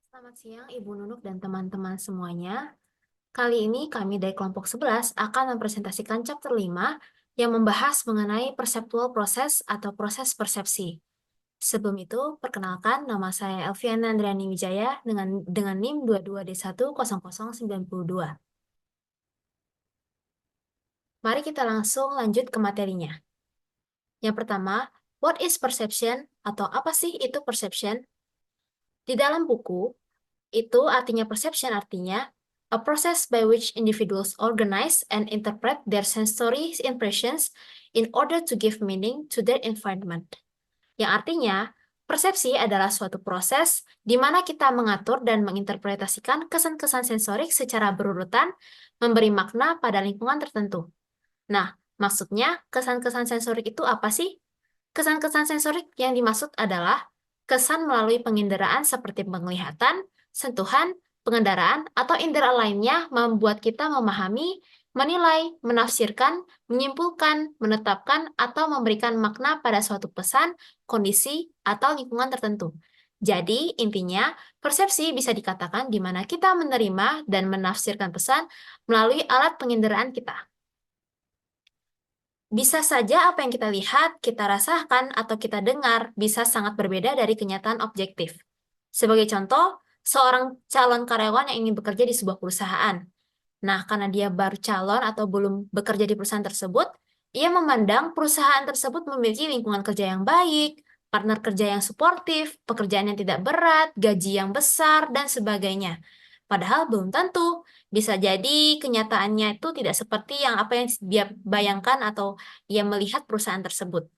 Selamat siang Ibu Nunuk dan teman-teman semuanya. Kali ini kami dari kelompok 11 akan mempresentasikan chapter 5 yang membahas mengenai perceptual process atau proses persepsi. Sebelum itu, perkenalkan nama saya Elviana Andriani Wijaya dengan NIM 22D10092. Mari kita langsung lanjut ke materinya. Yang pertama, what is perception atau apa sih itu perception? Di dalam buku, itu artinya perception artinya a process by which individuals organize and interpret their sensory impressions in order to give meaning to their environment. Yang artinya, persepsi adalah suatu proses di mana kita mengatur dan menginterpretasikan kesan-kesan sensorik secara berurutan, memberi makna pada lingkungan tertentu. Nah, maksudnya kesan-kesan sensorik itu apa sih? Kesan-kesan sensorik yang dimaksud adalah kesan melalui penginderaan seperti penglihatan, sentuhan, pengendaraan, atau indera lainnya membuat kita memahami, menilai, menafsirkan, menyimpulkan, menetapkan, atau memberikan makna pada suatu pesan, kondisi, atau lingkungan tertentu. Jadi, intinya, persepsi bisa dikatakan di mana kita menerima dan menafsirkan pesan melalui alat penginderaan kita. Bisa saja apa yang kita lihat, kita rasakan, atau kita dengar bisa sangat berbeda dari kenyataan objektif. Sebagai contoh, seorang calon karyawan yang ingin bekerja di sebuah perusahaan. Nah, karena dia baru calon atau belum bekerja di perusahaan tersebut, ia memandang perusahaan tersebut memiliki lingkungan kerja yang baik, partner kerja yang suportif, pekerjaan yang tidak berat, gaji yang besar, dan sebagainya. Padahal belum tentu. Bisa jadi kenyataannya itu tidak seperti yang apa yang dia bayangkan atau ia melihat perusahaan tersebut.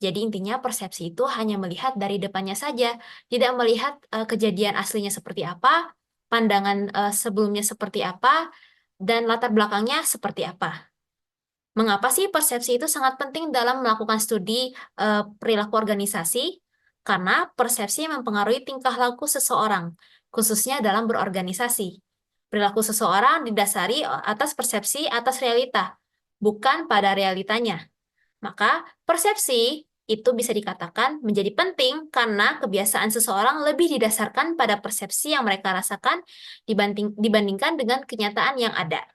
Jadi intinya persepsi itu hanya melihat dari depannya saja, tidak melihat kejadian aslinya seperti apa, pandangan sebelumnya seperti apa, dan latar belakangnya seperti apa. Mengapa sih persepsi itu sangat penting dalam melakukan studi perilaku organisasi? Karena persepsi mempengaruhi tingkah laku seseorang, khususnya dalam berorganisasi. Perilaku seseorang didasari atas persepsi atas realita, bukan pada realitanya. Maka persepsi itu bisa dikatakan menjadi penting karena kebiasaan seseorang lebih didasarkan pada persepsi yang mereka rasakan dibandingkan dengan kenyataan yang ada.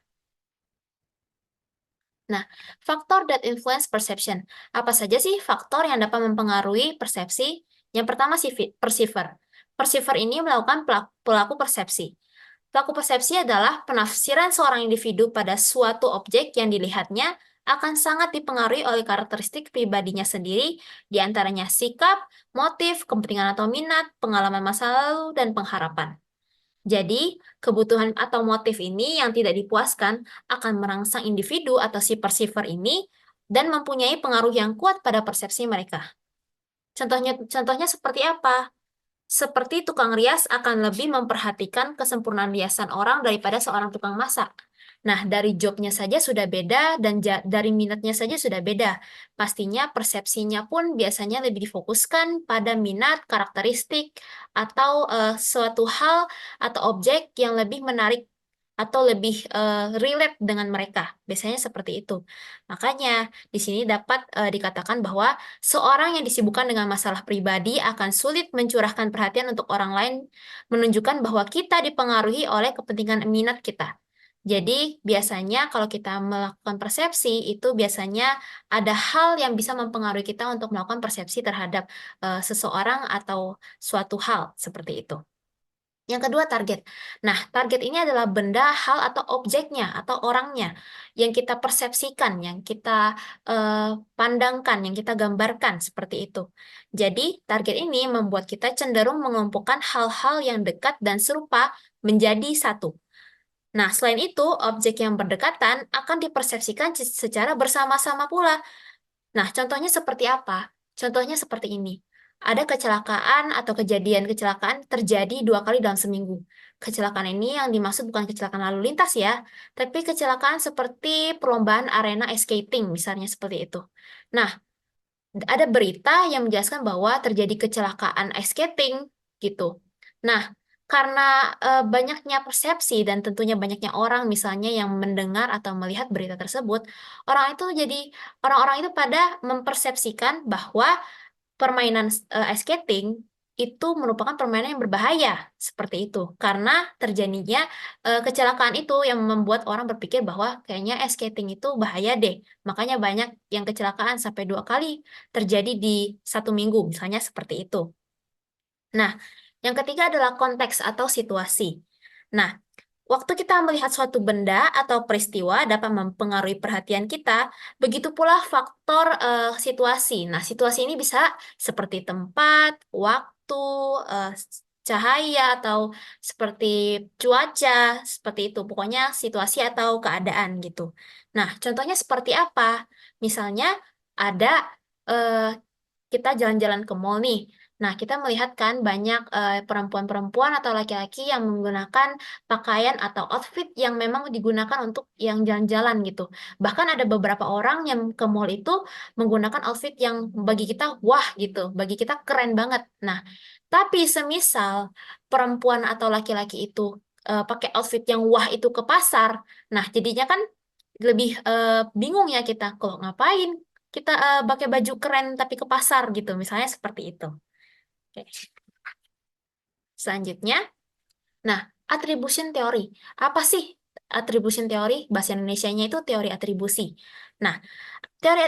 Nah, faktor that influence perception. Apa saja sih faktor yang dapat mempengaruhi persepsi? Yang pertama sih perceiver. Perceiver ini melakukan pelaku persepsi. Pelaku persepsi adalah penafsiran seorang individu pada suatu objek yang dilihatnya akan sangat dipengaruhi oleh karakteristik pribadinya sendiri, di antaranya sikap, motif, kepentingan atau minat, pengalaman masa lalu, dan pengharapan. Jadi, kebutuhan atau motif ini yang tidak dipuaskan akan merangsang individu atau si perceiver ini dan mempunyai pengaruh yang kuat pada persepsi mereka. Contohnya seperti apa? Seperti tukang rias akan lebih memperhatikan kesempurnaan riasan orang daripada seorang tukang masak. Nah, dari jobnya saja sudah beda dan dari minatnya saja sudah beda. Pastinya persepsinya pun biasanya lebih difokuskan pada minat, karakteristik, atau suatu hal atau objek yang lebih menarik atau lebih relate dengan mereka. Biasanya seperti itu. Makanya, di sini dapat dikatakan bahwa seorang yang disibukkan dengan masalah pribadi akan sulit mencurahkan perhatian untuk orang lain, menunjukkan bahwa kita dipengaruhi oleh kepentingan minat kita. Jadi, biasanya kalau kita melakukan persepsi, itu biasanya ada hal yang bisa mempengaruhi kita untuk melakukan persepsi terhadap seseorang atau suatu hal seperti itu. Yang kedua, target. Nah, target ini adalah benda, hal, atau objeknya, atau orangnya yang kita persepsikan, yang kita pandangkan, yang kita gambarkan, seperti itu. Jadi, target ini membuat kita cenderung mengelompokkan hal-hal yang dekat dan serupa menjadi satu. Nah, selain itu, objek yang berdekatan akan dipersepsikan secara bersama-sama pula. Nah, contohnya seperti apa? Contohnya seperti ini. Ada kecelakaan atau kejadian kecelakaan terjadi 2 kali dalam seminggu. Kecelakaan ini yang dimaksud bukan kecelakaan lalu lintas ya, tapi kecelakaan seperti perlombaan arena ice skating, misalnya seperti itu. Nah, ada berita yang menjelaskan bahwa terjadi kecelakaan ice skating gitu. Nah, karena banyaknya persepsi dan tentunya banyaknya orang misalnya yang mendengar atau melihat berita tersebut, orang-orang itu pada mempersepsikan bahwa permainan ice skating itu merupakan permainan yang berbahaya seperti itu karena terjadinya kecelakaan itu yang membuat orang berpikir bahwa kayaknya ice skating itu bahaya deh. Makanya banyak yang kecelakaan sampai 2 kali terjadi di 1 minggu, misalnya seperti itu. Nah, yang ketiga adalah konteks atau situasi. Nah, waktu kita melihat suatu benda atau peristiwa dapat mempengaruhi perhatian kita, begitu pula faktor situasi. Nah, situasi ini bisa seperti tempat, waktu, eh, cahaya, atau seperti cuaca, seperti itu. Pokoknya situasi atau keadaan gitu. Nah, contohnya seperti apa? Misalnya ada eh, kita jalan-jalan ke mall nih. Nah, kita melihat kan banyak perempuan-perempuan atau laki-laki yang menggunakan pakaian atau outfit yang memang digunakan untuk yang jalan-jalan gitu. Bahkan ada beberapa orang yang ke mall itu menggunakan outfit yang bagi kita wah gitu, bagi kita keren banget. Nah, tapi semisal perempuan atau laki-laki itu pakai outfit yang wah itu ke pasar, nah jadinya kan lebih bingung ya kita, kok ngapain kita pakai baju keren tapi ke pasar gitu, misalnya seperti itu. Oke. Selanjutnya, nah, attribution teori. Apa sih attribution teori? Bahasa Indonesianya itu teori atribusi. Nah, teori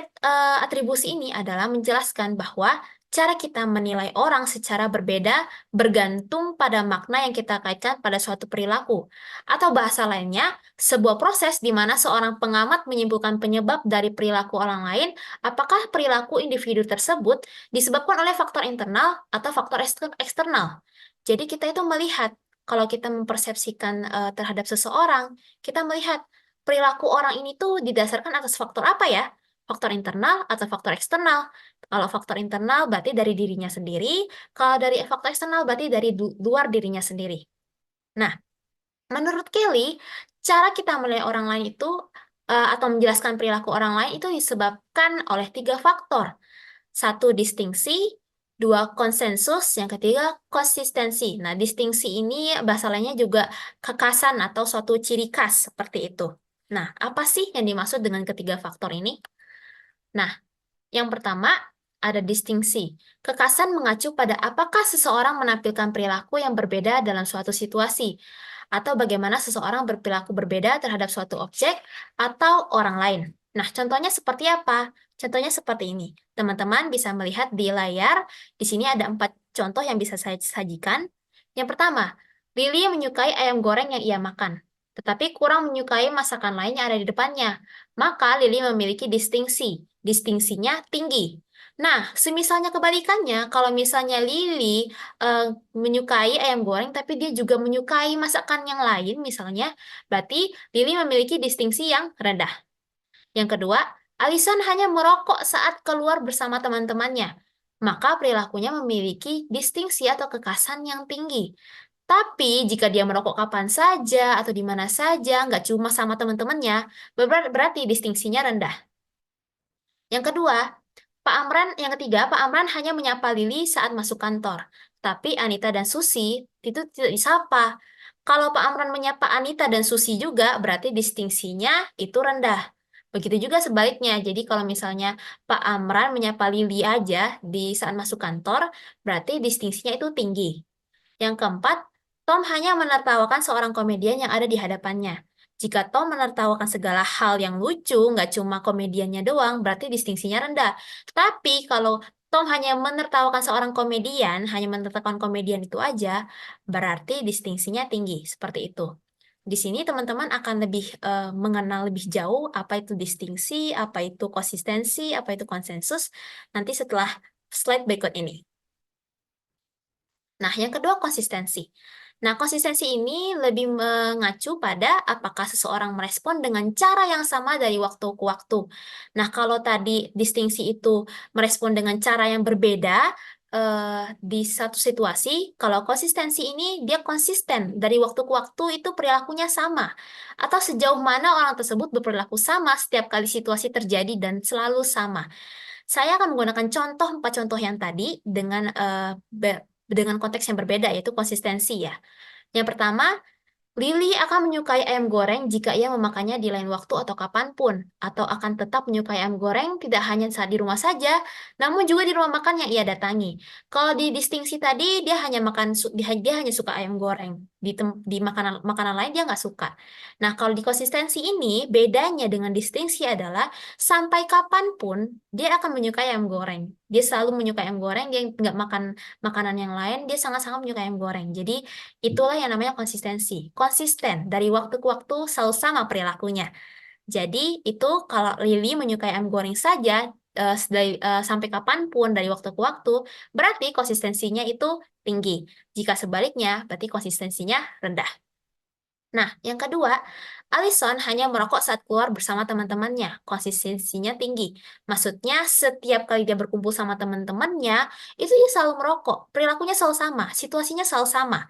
atribusi ini adalah menjelaskan bahwa cara kita menilai orang secara berbeda bergantung pada makna yang kita kaitkan pada suatu perilaku. Atau bahasa lainnya, sebuah proses di mana seorang pengamat menyimpulkan penyebab dari perilaku orang lain, apakah perilaku individu tersebut disebabkan oleh faktor internal atau faktor eksternal. Jadi kita itu melihat, kalau kita mempersepsikan terhadap seseorang, kita melihat perilaku orang ini tuh didasarkan atas faktor apa ya? Faktor internal atau faktor eksternal. Kalau faktor internal berarti dari dirinya sendiri, kalau dari faktor eksternal berarti dari luar dirinya sendiri. Nah, menurut Kelly, cara kita menilai orang lain itu atau menjelaskan perilaku orang lain itu disebabkan oleh 3 faktor. Satu, distingsi. Dua, konsensus. Yang ketiga, konsistensi. Nah, distingsi ini bahasa lainnya juga kekasan atau suatu ciri khas seperti itu. Nah, apa sih yang dimaksud dengan ketiga faktor ini? Nah, yang pertama, ada distingsi. Kekasan mengacu pada apakah seseorang menampilkan perilaku yang berbeda dalam suatu situasi, atau bagaimana seseorang berperilaku berbeda terhadap suatu objek atau orang lain. Nah, contohnya seperti apa? Contohnya seperti ini. Teman-teman bisa melihat di layar, di sini ada 4 contoh yang bisa saya sajikan. Yang pertama, Lily menyukai ayam goreng yang ia makan, tetapi kurang menyukai masakan lain yang ada di depannya. Maka Lily memiliki distingsi. Distingsinya tinggi. Nah, semisalnya kebalikannya, kalau misalnya Lily menyukai ayam goreng, tapi dia juga menyukai masakan yang lain, misalnya, berarti Lily memiliki distingsi yang rendah. Yang kedua, Alison hanya merokok saat keluar bersama teman-temannya. Maka perilakunya memiliki distingsi atau kekasan yang tinggi. Tapi jika dia merokok kapan saja atau di mana saja, nggak cuma sama teman-temannya, berarti distingsinya rendah. Yang kedua, yang ketiga, Pak Amran hanya menyapa Lili saat masuk kantor. Tapi Anita dan Susi itu tidak disapa. Kalau Pak Amran menyapa Anita dan Susi juga, berarti distingsinya itu rendah. Begitu juga sebaliknya. Jadi kalau misalnya Pak Amran menyapa Lili aja di saat masuk kantor, berarti distingsinya itu tinggi. Yang keempat, Tom hanya menertawakan seorang komedian yang ada di hadapannya. Jika Tom menertawakan segala hal yang lucu, nggak cuma komediannya doang, berarti distingsinya rendah. Tapi kalau Tom hanya menertawakan seorang komedian, hanya menertawakan komedian itu aja, berarti distingsinya tinggi. Seperti itu. Di sini teman-teman akan lebih mengenal lebih jauh apa itu distingsi, apa itu konsistensi, apa itu konsensus, nanti setelah slide berikut ini. Nah, yang kedua konsistensi. Nah, konsistensi ini lebih mengacu pada apakah seseorang merespon dengan cara yang sama dari waktu ke waktu. Nah, kalau tadi distingsi itu merespon dengan cara yang berbeda di satu situasi, kalau konsistensi ini dia konsisten dari waktu ke waktu itu perilakunya sama. Atau sejauh mana orang tersebut berperilaku sama setiap kali situasi terjadi dan selalu sama. Saya akan menggunakan 4 contoh yang tadi dengan konteks yang berbeda, yaitu konsistensi ya. Yang pertama, Lily akan menyukai ayam goreng jika ia memakannya di lain waktu atau kapanpun, atau akan tetap menyukai ayam goreng tidak hanya saat di rumah saja, namun juga di rumah makan yang ia datangi. Kalau di distingsi tadi dia hanya dia hanya suka ayam goreng, di makanan makanan lain dia nggak suka. Nah kalau di konsistensi ini bedanya dengan distingsi adalah sampai kapanpun dia akan menyukai ayam goreng. Dia selalu menyukai ayam goreng, dia nggak makan makanan yang lain, dia sangat-sangat menyukai ayam goreng. Jadi itulah yang namanya konsistensi. Konsisten dari waktu ke waktu selalu sama perilakunya. Jadi itu kalau Lily menyukai ayam goreng saja sampai kapanpun dari waktu ke waktu, berarti konsistensinya itu tinggi. Jika sebaliknya, berarti konsistensinya rendah. Nah, yang kedua, Allison hanya merokok saat keluar bersama teman-temannya. Konsistensinya tinggi. Maksudnya, setiap kali dia berkumpul sama teman-temannya, itu dia selalu merokok. Perilakunya selalu sama, situasinya selalu sama.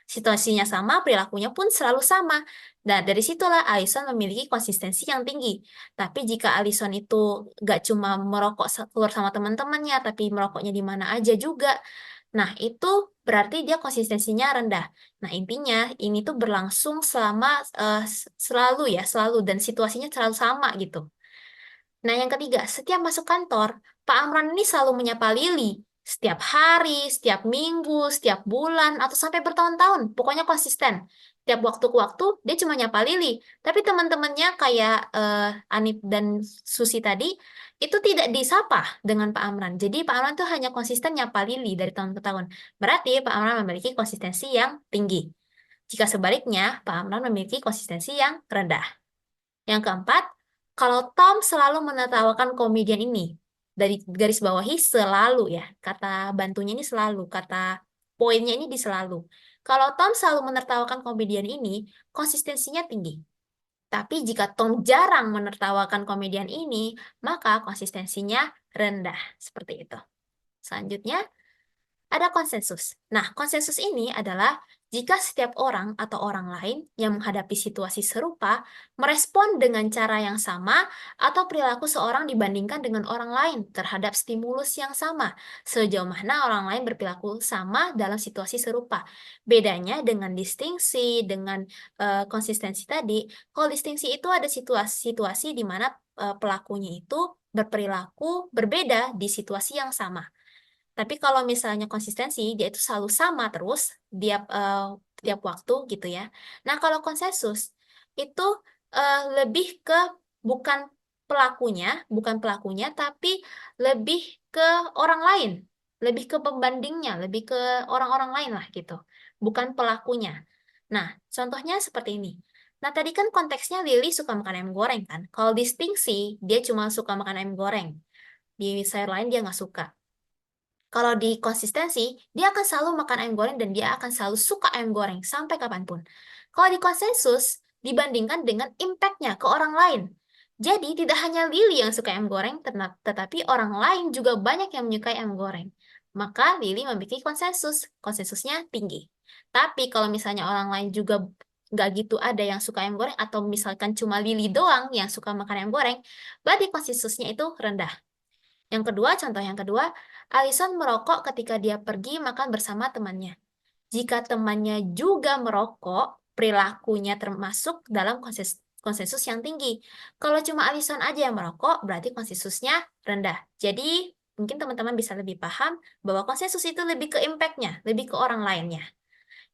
Situasinya sama, perilakunya pun selalu sama. Dan dari situlah Allison memiliki konsistensi yang tinggi. Tapi jika Allison itu gak cuma merokok keluar sama teman-temannya, tapi merokoknya di mana aja juga, nah itu berarti dia konsistensinya rendah. Nah intinya ini tuh berlangsung selama selalu ya, selalu dan situasinya selalu sama gitu. Nah, yang ketiga, setiap masuk kantor, Pak Amran ini selalu menyapa Lili. Setiap hari, setiap minggu, setiap bulan, atau sampai bertahun-tahun. Pokoknya konsisten. Tiap waktu ke waktu, dia cuma nyapa Lili. Tapi teman-temannya kayak Anip dan Susi tadi, itu tidak disapa dengan Pak Amran. Jadi Pak Amran tuh hanya konsisten nyapa Lili dari tahun ke tahun. Berarti Pak Amran memiliki konsistensi yang tinggi. Jika sebaliknya, Pak Amran memiliki konsistensi yang rendah. Yang keempat, kalau Tom selalu menertawakan komedian ini, dari garis bawahi selalu ya, kata bantunya ini selalu, kata poinnya ini di selalu. Kalau Tom selalu menertawakan komedian ini, konsistensinya tinggi. Tapi jika Tom jarang menertawakan komedian ini, maka konsistensinya rendah. Seperti itu. Selanjutnya, ada konsensus. Nah, konsensus ini adalah jika setiap orang atau orang lain yang menghadapi situasi serupa merespon dengan cara yang sama atau perilaku seorang dibandingkan dengan orang lain terhadap stimulus yang sama, sejauh mana orang lain berperilaku sama dalam situasi serupa. Bedanya dengan distingsi, dengan konsistensi tadi, kalau distingsi itu ada situasi-situasi di mana pelakunya itu berperilaku berbeda di situasi yang sama. Tapi kalau misalnya konsistensi, dia itu selalu sama terus tiap waktu gitu ya. Nah, kalau konsensus itu lebih ke bukan bukan pelakunya, tapi lebih ke orang lain, lebih ke pembandingnya, lebih ke orang-orang lain lah gitu, bukan pelakunya. Nah, contohnya seperti ini. Nah, tadi kan konteksnya Lily suka makan ayam goreng kan. Kalau distingsi, dia cuma suka makan ayam goreng. Di sayur lain dia nggak suka. Kalau di konsistensi, dia akan selalu makan ayam goreng dan dia akan selalu suka ayam goreng sampai kapanpun. Kalau di konsensus, dibandingkan dengan impact-nya ke orang lain. Jadi, tidak hanya Lily yang suka ayam goreng, tetapi orang lain juga banyak yang menyukai ayam goreng. Maka Lily memiliki konsensus. Konsensusnya tinggi. Tapi kalau misalnya orang lain juga nggak gitu ada yang suka ayam goreng, atau misalkan cuma Lily doang yang suka makan ayam goreng, berarti konsensusnya itu rendah. Yang kedua, contoh yang kedua, Allison merokok ketika dia pergi makan bersama temannya. Jika temannya juga merokok, perilakunya termasuk dalam konsensus yang tinggi. Kalau cuma Allison aja yang merokok, berarti konsensusnya rendah. Jadi, mungkin teman-teman bisa lebih paham bahwa konsensus itu lebih ke impact-nya, lebih ke orang lainnya.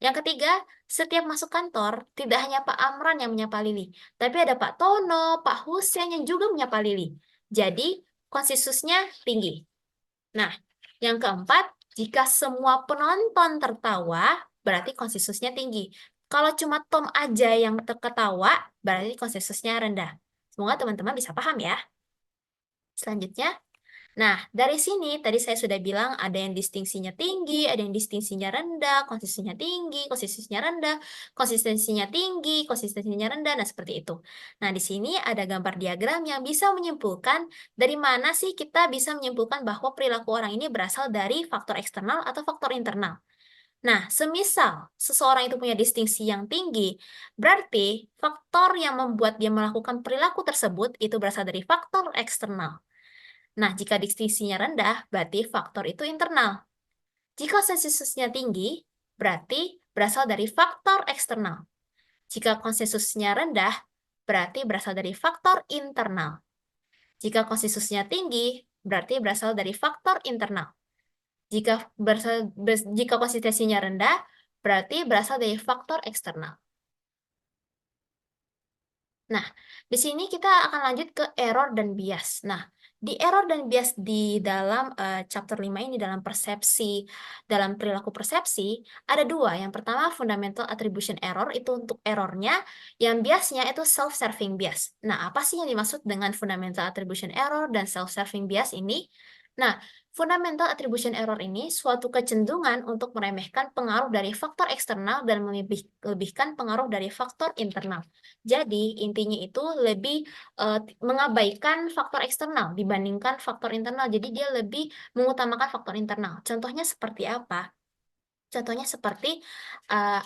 Yang ketiga, setiap masuk kantor, tidak hanya Pak Amran yang menyapa Lili, tapi ada Pak Tono, Pak Hussein yang juga menyapa Lili. Jadi, konsensusnya tinggi. Nah, yang keempat, jika semua penonton tertawa, berarti konsensusnya tinggi. Kalau cuma Tom aja yang terketawa, berarti konsensusnya rendah. Semoga teman-teman bisa paham ya. Selanjutnya, nah, dari sini tadi saya sudah bilang ada yang distingsinya tinggi, ada yang distingsinya rendah, konsistensinya tinggi, konsistensinya rendah, nah seperti itu. Nah, di sini ada gambar diagram yang bisa menyimpulkan dari mana sih kita bisa menyimpulkan bahwa perilaku orang ini berasal dari faktor eksternal atau faktor internal. Nah, semisal seseorang itu punya distingsi yang tinggi, berarti faktor yang membuat dia melakukan perilaku tersebut itu berasal dari faktor eksternal. Nah, jika distingsinya rendah, berarti faktor itu internal. Jika konsensusnya tinggi, berarti berasal dari faktor eksternal. Jika konsensusnya rendah, berarti berasal dari faktor internal. Jika konsensusnya tinggi, berarti berasal dari faktor internal. Jika konsistensinya rendah, berarti berasal dari faktor eksternal. Nah, di sini kita akan lanjut ke error dan bias. Nah, di error dan bias di dalam chapter 5 ini, dalam persepsi, dalam perilaku persepsi, ada dua. Yang pertama, fundamental attribution error, itu untuk errornya. Yang biasnya itu self-serving bias. Nah, apa sih yang dimaksud dengan fundamental attribution error dan self-serving bias ini? Nah, fundamental attribution error ini suatu kecenderungan untuk meremehkan pengaruh dari faktor eksternal dan melebihkan pengaruh dari faktor internal. Jadi, intinya itu lebih mengabaikan faktor eksternal dibandingkan faktor internal. Jadi, dia lebih mengutamakan faktor internal. Contohnya seperti apa? Contohnya seperti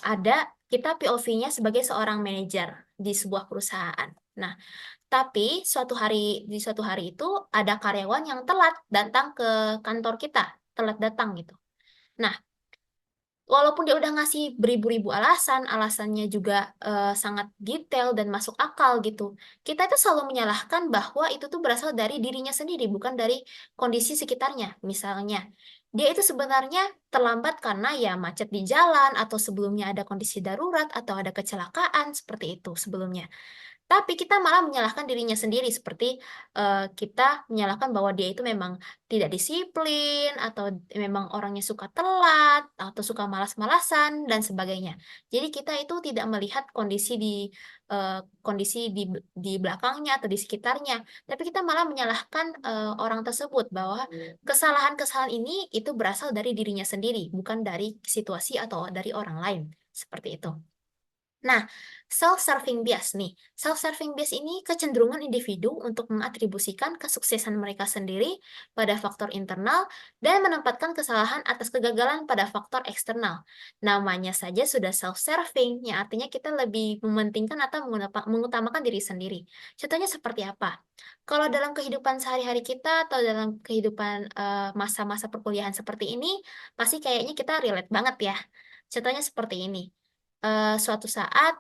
ada kita POV-nya sebagai seorang manajer di sebuah perusahaan. Nah, tapi di suatu hari itu ada karyawan yang telat datang ke kantor kita, telat datang gitu. Nah, walaupun dia udah ngasih beribu-ribu alasan, alasannya juga sangat detail dan masuk akal gitu. Kita itu selalu menyalahkan bahwa itu tuh berasal dari dirinya sendiri, bukan dari kondisi sekitarnya. Misalnya, dia itu sebenarnya terlambat karena ya macet di jalan, atau sebelumnya ada kondisi darurat, atau ada kecelakaan, seperti itu sebelumnya. Tapi kita malah menyalahkan dirinya sendiri, seperti kita menyalahkan bahwa dia itu memang tidak disiplin, atau memang orangnya suka telat, atau suka malas-malasan, dan sebagainya. Jadi kita itu tidak melihat kondisi di belakangnya atau di sekitarnya, tapi kita malah menyalahkan orang tersebut bahwa kesalahan-kesalahan ini itu berasal dari dirinya sendiri, bukan dari situasi atau dari orang lain. Seperti itu. Nah, self-serving bias nih. Self-serving bias ini kecenderungan individu untuk mengatribusikan kesuksesan mereka sendiri pada faktor internal dan menempatkan kesalahan atas kegagalan pada faktor eksternal. Namanya saja sudah self-serving, yang artinya kita lebih mementingkan atau mengutamakan diri sendiri. Contohnya seperti apa? Kalau dalam kehidupan sehari-hari kita atau dalam kehidupan masa-masa perkuliahan seperti ini, pasti kayaknya kita relate banget ya. Contohnya seperti ini, suatu saat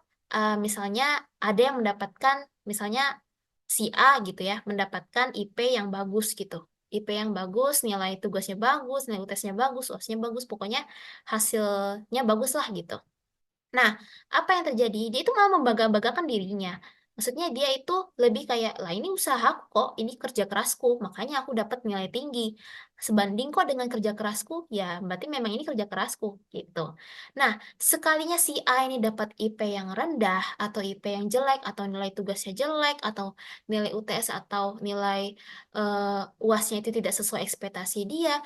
misalnya ada yang mendapatkan, misalnya si A gitu ya, mendapatkan IP yang bagus gitu. IP yang bagus, nilai tugasnya bagus, nilai UTS-nya bagus, UAS-nya bagus, pokoknya hasilnya bagus lah gitu. Nah, apa yang terjadi? Dia itu malah membangga-banggakan dirinya. Maksudnya dia itu lebih kayak, lah ini usaha kok, ini kerja kerasku, makanya aku dapat nilai tinggi. Sebanding kok dengan kerja kerasku, ya berarti memang ini kerja kerasku, gitu. Nah, sekalinya si A ini dapat IP yang rendah, atau IP yang jelek, atau nilai tugasnya jelek, atau nilai UTS, atau nilai UAS-nya itu tidak sesuai ekspektasi dia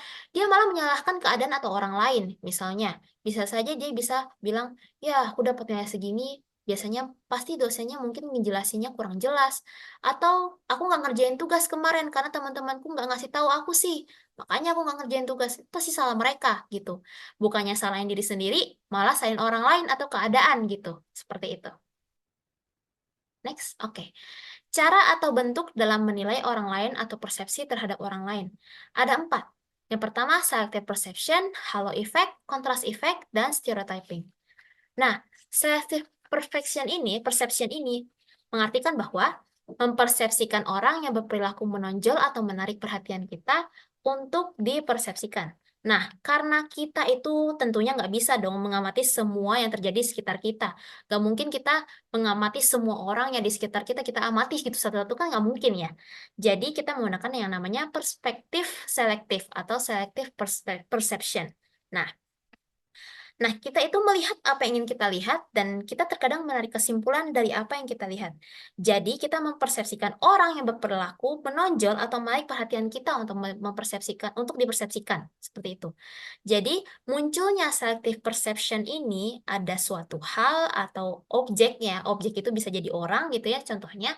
malah menyalahkan keadaan atau orang lain. Misalnya, bisa saja dia bisa bilang, ya, aku dapat nilai segini, biasanya pasti dosennya mungkin ngejelasinnya kurang jelas. Atau aku nggak ngerjain tugas kemarin karena teman-temanku nggak ngasih tahu aku sih. Makanya aku nggak ngerjain tugas. Itu pasti salah mereka gitu. Bukannya salahin diri sendiri, malah salahin orang lain atau keadaan gitu. Seperti itu. Next, oke. Cara atau bentuk dalam menilai orang lain atau persepsi terhadap orang lain. Ada 4. Yang pertama, selective perception, halo effect, contrast effect, dan stereotyping. Nah, selective perception ini mengartikan bahwa mempersepsikan orang yang berperilaku menonjol atau menarik perhatian kita untuk dipersepsikan. Nah, karena kita itu tentunya nggak bisa dong mengamati semua yang terjadi di sekitar kita. Nggak mungkin kita mengamati semua orang yang di sekitar kita, kita amati gitu satu-satu, kan nggak mungkin ya. Jadi kita menggunakan yang namanya perspektif selektif atau selective perception. Nah, kita itu melihat apa yang ingin kita lihat, dan kita terkadang menarik kesimpulan dari apa yang kita lihat. Jadi, kita mempersepsikan orang yang berperilaku menonjol atau menarik perhatian kita untuk dipersepsikan, seperti itu. Jadi, munculnya selective perception ini ada suatu hal atau objeknya. Objek itu bisa jadi orang gitu ya, contohnya.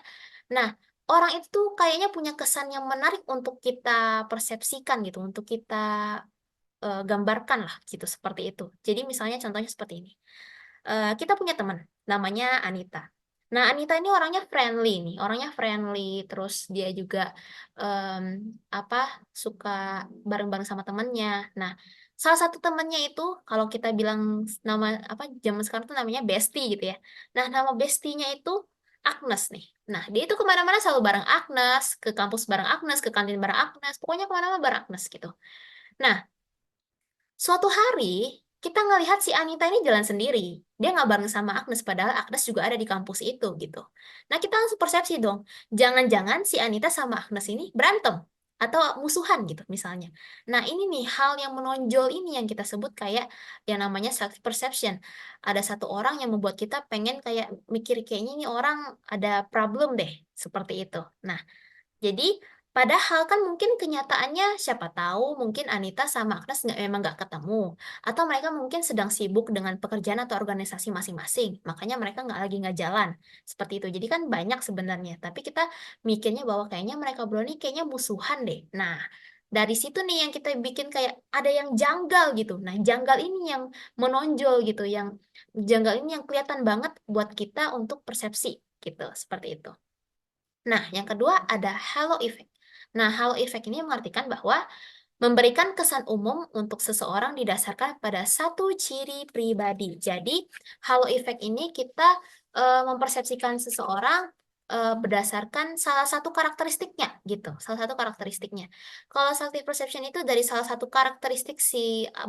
Nah, orang itu kayaknya punya kesan yang menarik untuk kita persepsikan gitu, untuk kita gambarkan lah gitu, seperti itu. Jadi misalnya contohnya seperti ini. Kita punya teman namanya Anita. Nah, Anita ini orangnya friendly nih, orangnya friendly, terus dia juga apa suka bareng-bareng sama temannya. Nah, Salah satu temennya itu, kalau kita bilang nama apa zaman sekarang tuh namanya bestie gitu ya. Nah, nama bestinya itu Agnes nih. Nah, dia itu kemana-mana selalu bareng Agnes, ke kampus bareng Agnes, ke kantin bareng Agnes, pokoknya kemana-mana bareng Agnes gitu. Nah, suatu hari, kita ngelihat si Anita ini jalan sendiri. Dia nggak bareng sama Agnes, padahal Agnes juga ada di kampus itu, gitu. Nah, kita langsung persepsi dong. Jangan-jangan si Anita sama Agnes ini berantem. Atau musuhan gitu, misalnya. Nah, ini nih, hal yang menonjol ini yang kita sebut kayak yang namanya self perception. Ada satu orang yang membuat kita pengen kayak mikir kayaknya ini orang ada problem deh, seperti itu. Nah, jadi, padahal kan mungkin kenyataannya siapa tahu mungkin Anita sama Agnes memang nggak ketemu. Atau mereka mungkin sedang sibuk dengan pekerjaan atau organisasi masing-masing. Makanya mereka nggak jalan. Seperti itu. Jadi kan banyak sebenarnya. Tapi kita mikirnya bahwa kayaknya mereka berdua ini kayaknya musuhan deh. Nah, dari situ nih yang kita bikin kayak ada yang janggal gitu. Nah, janggal ini yang menonjol gitu. Yang janggal ini yang kelihatan banget buat kita untuk persepsi gitu. Seperti itu. Nah, yang kedua ada halo effect. Nah, halo effect ini mengartikan bahwa memberikan kesan umum untuk seseorang didasarkan pada satu ciri pribadi. Jadi, halo effect ini kita mempersepsikan seseorang berdasarkan salah satu karakteristiknya, gitu. Salah satu karakteristiknya. Kalau selective perception itu dari salah satu karakteristik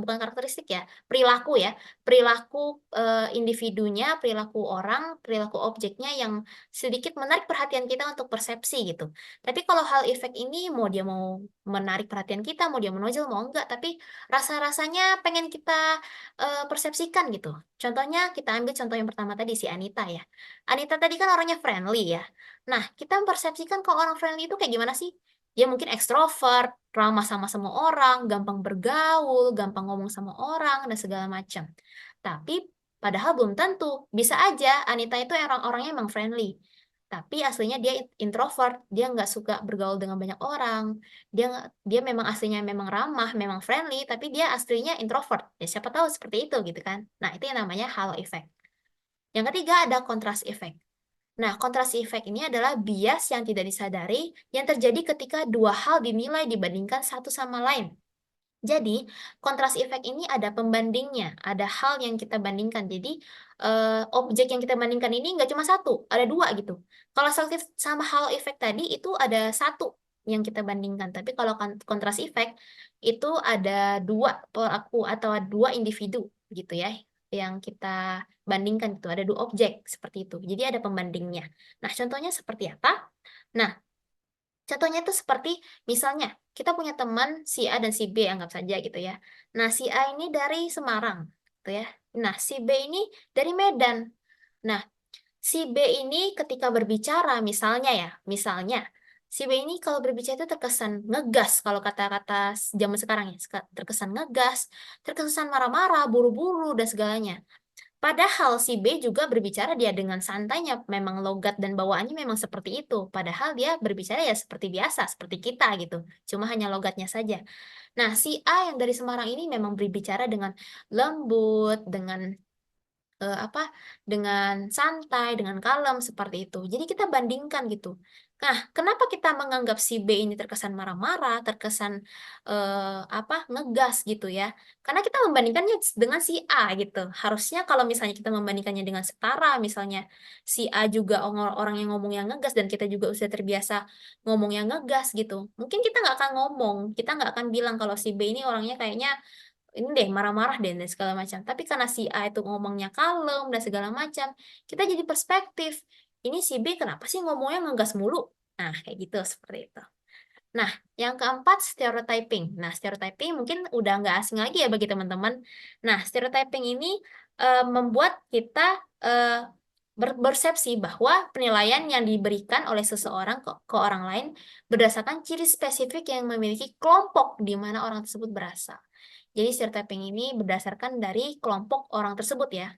bukan karakteristik ya, perilaku ya, perilaku individunya, perilaku orang, perilaku objeknya yang sedikit menarik perhatian kita untuk persepsi gitu. Tapi kalau hal efek ini mau dia mau menarik perhatian kita, mau dia menonjol mau enggak, tapi rasa-rasanya pengen kita persepsikan gitu. Contohnya kita ambil contoh yang pertama tadi si Anita ya. Anita tadi kan orangnya friendly ya. Nah, kita mempersepsikan kalau orang friendly itu kayak gimana sih? Dia mungkin ekstrovert, ramah sama semua orang, gampang bergaul, gampang ngomong sama orang, dan segala macam. Tapi padahal belum tentu. Bisa aja Anita itu orang-orangnya emang friendly. Tapi aslinya dia introvert, dia nggak suka bergaul dengan banyak orang. Dia memang aslinya memang ramah, memang friendly, tapi dia aslinya introvert. Ya siapa tahu seperti itu gitu kan. Nah, itu yang namanya halo effect. Yang ketiga ada contrast effect. Nah, contrast effect ini adalah bias yang tidak disadari yang terjadi ketika dua hal dinilai dibandingkan satu sama lain. Jadi, kontras efek ini ada pembandingnya, ada hal yang kita bandingkan. Jadi, objek yang kita bandingkan ini nggak cuma satu, ada dua gitu. Kalau selektif sama halo efek tadi itu ada satu yang kita bandingkan. Tapi kalau kontras efek itu ada dua pelaku atau dua individu gitu ya, yang kita bandingkan itu ada dua objek seperti itu. Jadi ada pembandingnya. Nah, contohnya seperti apa? Nah, contohnya itu seperti misalnya kita punya teman si A dan si B anggap saja gitu ya. Nah, si A ini dari Semarang gitu ya. Nah, si B ini dari Medan. Nah, si B ini ketika berbicara misalnya si B ini kalau berbicara itu terkesan ngegas kalau kata-kata zaman sekarang ya, terkesan ngegas, terkesan marah-marah, buru-buru dan segalanya. Padahal si B juga berbicara dia dengan santainya, memang logat dan bawaannya memang seperti itu. Padahal dia berbicara ya seperti biasa, seperti kita gitu. Cuma hanya logatnya saja. Nah, si A yang dari Semarang ini memang berbicara dengan lembut, dengan apa dengan santai, dengan kalem seperti itu. Jadi kita bandingkan gitu. Nah, kenapa kita menganggap si B ini terkesan marah-marah, terkesan apa ngegas gitu ya? Karena kita membandingkannya dengan si A gitu. Harusnya kalau misalnya kita membandingkannya dengan setara, misalnya si A juga orang yang ngomong yang ngegas dan kita juga udah terbiasa ngomong yang ngegas gitu. Mungkin kita nggak akan ngomong, kita nggak akan bilang kalau si B ini orangnya kayaknya ini deh marah-marah deh dan segala macam. Tapi karena si A itu ngomongnya kalem dan segala macam, kita jadi perspektif. Ini si B kenapa sih ngomongnya ngegas mulu? Nah, kayak gitu seperti itu. Nah, yang keempat stereotyping. Nah, stereotyping mungkin udah nggak asing lagi ya bagi teman-teman. Nah, stereotyping ini membuat kita bersepsi bahwa penilaian yang diberikan oleh seseorang ke orang lain berdasarkan ciri spesifik yang memiliki kelompok di mana orang tersebut berasal. Jadi stereotyping ini berdasarkan dari kelompok orang tersebut ya,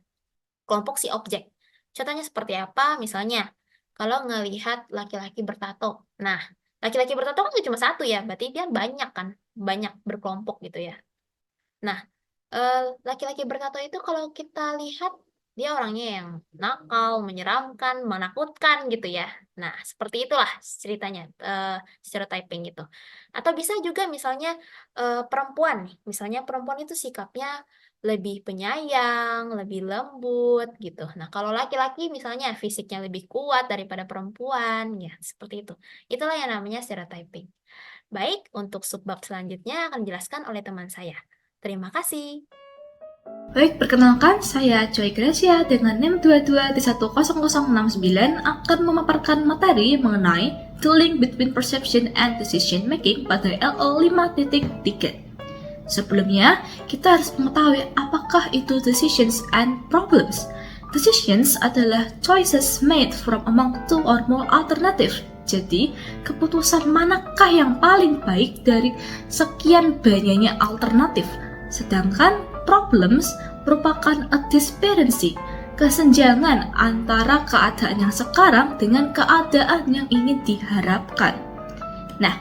kelompok si objek. Contohnya seperti apa? Misalnya, kalau ngelihat laki-laki bertato. Nah, laki-laki bertato kan nggak cuma satu ya, berarti dia banyak kan, banyak berkelompok gitu ya. Nah, laki-laki bertato itu kalau kita lihat Dia orangnya yang nakal, menyeramkan, menakutkan gitu ya. Nah, seperti itulah ceritanya, stereotyping gitu. Atau bisa juga misalnya perempuan nih, misalnya perempuan itu sikapnya lebih penyayang, lebih lembut gitu. Nah, kalau laki-laki misalnya fisiknya lebih kuat daripada perempuan, ya seperti itu. Itulah yang namanya stereotyping. Baik, untuk subbab selanjutnya akan dijelaskan oleh teman saya. Terima kasih. Baik, perkenalkan saya Joy Gracia dengan NIM 22 akan memaparkan materi mengenai The Link Between Perception and Decision Making pada LO 5.3. Sebelumnya, kita harus mengetahui apakah itu decisions and problems. Decisions adalah choices made from among two or more alternatives. Jadi, keputusan manakah yang paling baik dari sekian banyaknya alternatif. Sedangkan problems merupakan a disparity, kesenjangan antara keadaan yang sekarang dengan keadaan yang ingin diharapkan. Nah,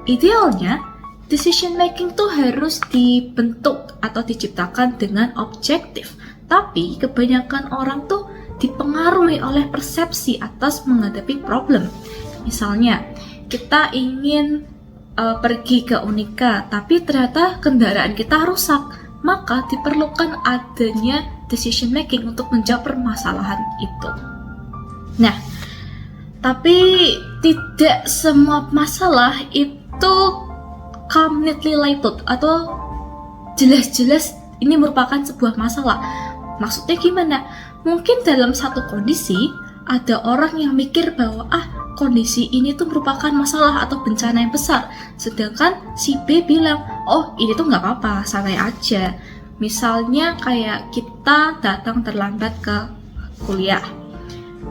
idealnya decision making tuh harus dibentuk atau diciptakan dengan objektif. Tapi kebanyakan orang tuh dipengaruhi oleh persepsi atas menghadapi problem. Misalnya, kita ingin pergi ke Unika, tapi ternyata kendaraan kita rusak, maka diperlukan adanya decision making untuk menjawab permasalahan itu. Nah, tapi tidak semua masalah itu completely labeled atau jelas-jelas ini merupakan sebuah masalah. Maksudnya gimana? Mungkin dalam satu kondisi ada orang yang mikir bahwa kondisi ini tuh merupakan masalah atau bencana yang besar, sedangkan si B bilang, oh ini tuh nggak apa-apa, santai aja. Misalnya kayak kita datang terlambat ke kuliah.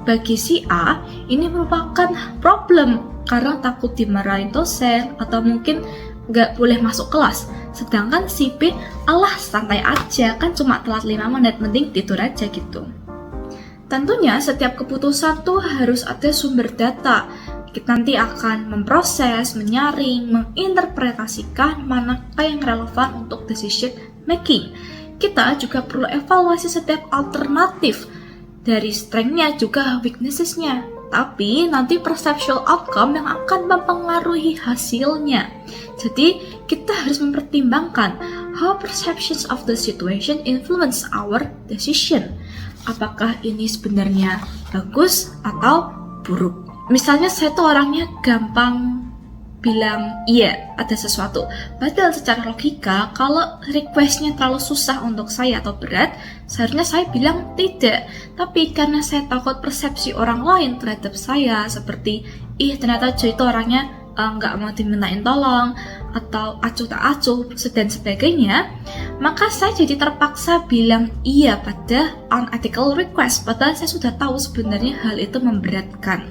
Bagi si A, ini merupakan problem karena takut dimarahin dosen atau mungkin nggak boleh masuk kelas. Sedangkan si B, alah santai aja, kan cuma telat 5 menit, mending tidur aja gitu. Tentunya setiap keputusan tuh harus ada sumber data. Kita nanti akan memproses, menyaring, menginterpretasikan manakah yang relevan untuk decision making. Kita juga perlu evaluasi setiap alternatif dari strength-nya juga weaknesses-nya. Tapi nanti perceptual outcome yang akan mempengaruhi hasilnya. Jadi kita harus mempertimbangkan how perceptions of the situation influence our decision. Apakah ini sebenarnya bagus atau buruk? Misalnya saya tuh orangnya gampang bilang iya ada sesuatu, padahal secara logika kalau requestnya terlalu susah untuk saya atau berat, seharusnya saya bilang tidak. Tapi karena saya takut persepsi orang lain terhadap saya seperti ternyata Joy itu orangnya nggak mau dimintain tolong atau acuh tak acuh dan sebagainya, maka saya jadi terpaksa bilang iya pada unethical request, padahal saya sudah tahu sebenarnya hal itu memberatkan.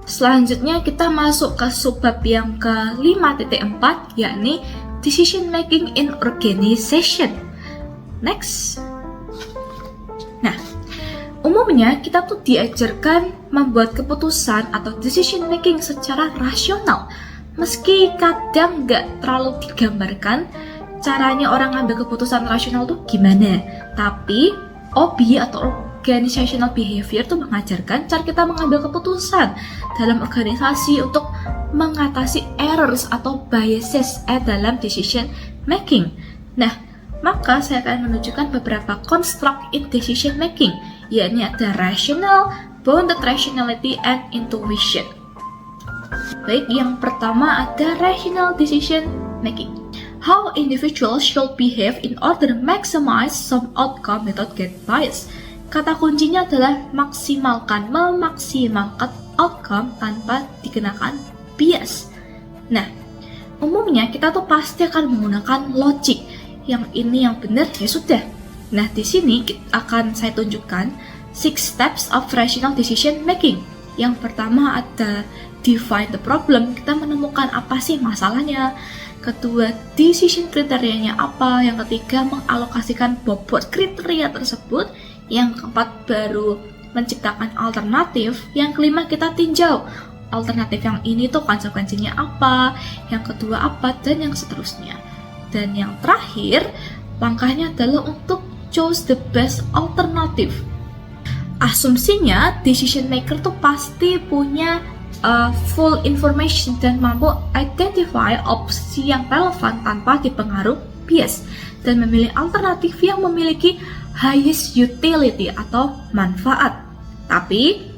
Selanjutnya kita masuk ke subbab yang ke 5.4, yakni decision making in organization. Next. Nah, umumnya kita tuh diajarkan membuat keputusan atau decision making secara rasional. Meski kadang nggak terlalu digambarkan caranya orang ngambil keputusan rasional tuh gimana, tapi OB atau organizational behavior tuh mengajarkan cara kita mengambil keputusan dalam organisasi untuk mengatasi errors atau biases dalam decision making. Nah, maka saya akan menunjukkan beberapa construct in decision making, yakni ada rational, bounded rationality, and intuition. Baik, yang pertama ada rational decision making. How individuals should behave in order to maximize some outcome without get bias. Kata kuncinya adalah memaksimalkan outcome tanpa dikenakan bias. Nah, umumnya kita tuh pasti akan menggunakan logic. Yang ini yang benar ya sudah. Nah, di sini akan saya tunjukkan 6 steps of rational decision making. Yang pertama ada define the problem, kita menemukan apa sih masalahnya. Kedua, decision kriterianya apa. Yang ketiga, mengalokasikan bobot kriteria tersebut. Yang keempat, baru menciptakan alternatif. Yang kelima, kita tinjau alternatif yang ini tuh konsekuensinya apa, yang kedua apa, dan yang seterusnya. Dan yang terakhir, langkahnya adalah untuk chose the best alternative. Asumsinya decision maker tuh pasti punya full information dan mampu identify opsi yang relevan tanpa dipengaruhi bias dan memilih alternatif yang memiliki highest utility atau manfaat. Tapi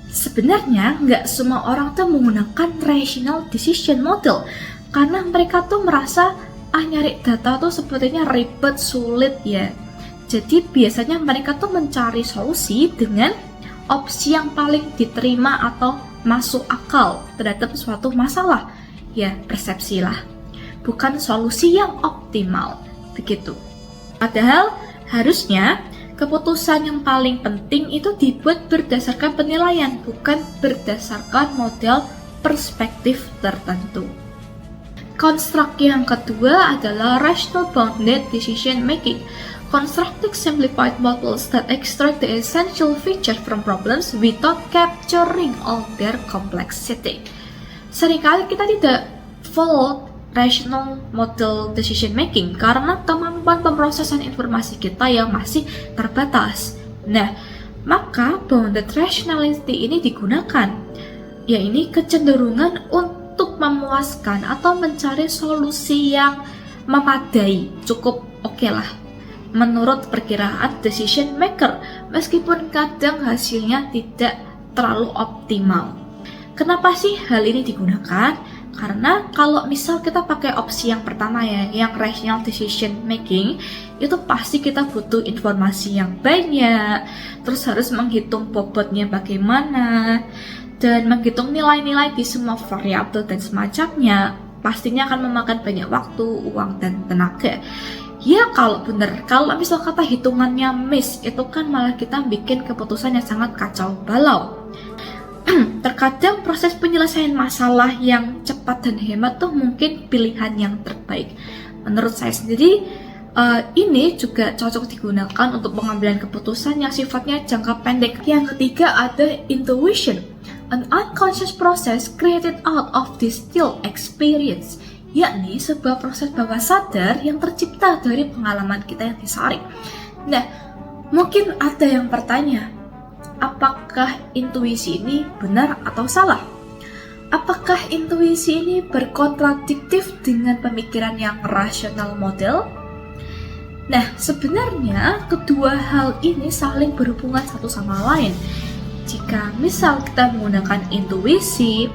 sebenarnya nggak semua orang tuh menggunakan rational decision model karena mereka tuh merasa nyari data tuh sepertinya ribet, sulit ya. Jadi biasanya mereka tuh mencari solusi dengan opsi yang paling diterima atau masuk akal terhadap suatu masalah. Ya, persepsi lah. Bukan solusi yang optimal. Begitu. Padahal harusnya keputusan yang paling penting itu dibuat berdasarkan penilaian, bukan berdasarkan model perspektif tertentu. Konstruk yang kedua adalah rational bounded decision making. Constructing simplified models that extract the essential feature from problems without capturing all their complexity. Seringkali kita tidak follow rational model decision making karena kemampuan pemrosesan informasi kita yang masih terbatas. Nah, maka bounded rationality ini digunakan. Ya, ini kecenderungan untuk memuaskan atau mencari solusi yang memadai, cukup oke lah menurut perkiraan decision maker, meskipun kadang hasilnya tidak terlalu optimal. Kenapa sih hal ini digunakan? Karena kalau misal kita pakai opsi yang pertama ya, yang rational decision making, itu pasti kita butuh informasi yang banyak, terus harus menghitung bobotnya bagaimana, dan menghitung nilai-nilai di semua variabel dan semacamnya, pastinya akan memakan banyak waktu, uang, dan tenaga. Ya kalau bener, kalau misal kata hitungannya miss, itu kan malah kita bikin keputusan yang sangat kacau balau. Terkadang proses penyelesaian masalah yang cepat dan hemat tuh mungkin pilihan yang terbaik. Menurut saya sendiri, ini juga cocok digunakan untuk pengambilan keputusan yang sifatnya jangka pendek. Yang ketiga ada intuition, an unconscious process created out of distilled experience, yakni sebuah proses bawah sadar yang tercipta dari pengalaman kita yang disaring. Nah, mungkin ada yang bertanya, apakah intuisi ini benar atau salah? Apakah intuisi ini berkontradiktif dengan pemikiran yang rasional model? Nah, sebenarnya kedua hal ini saling berhubungan satu sama lain. Jika misal kita menggunakan intuisi,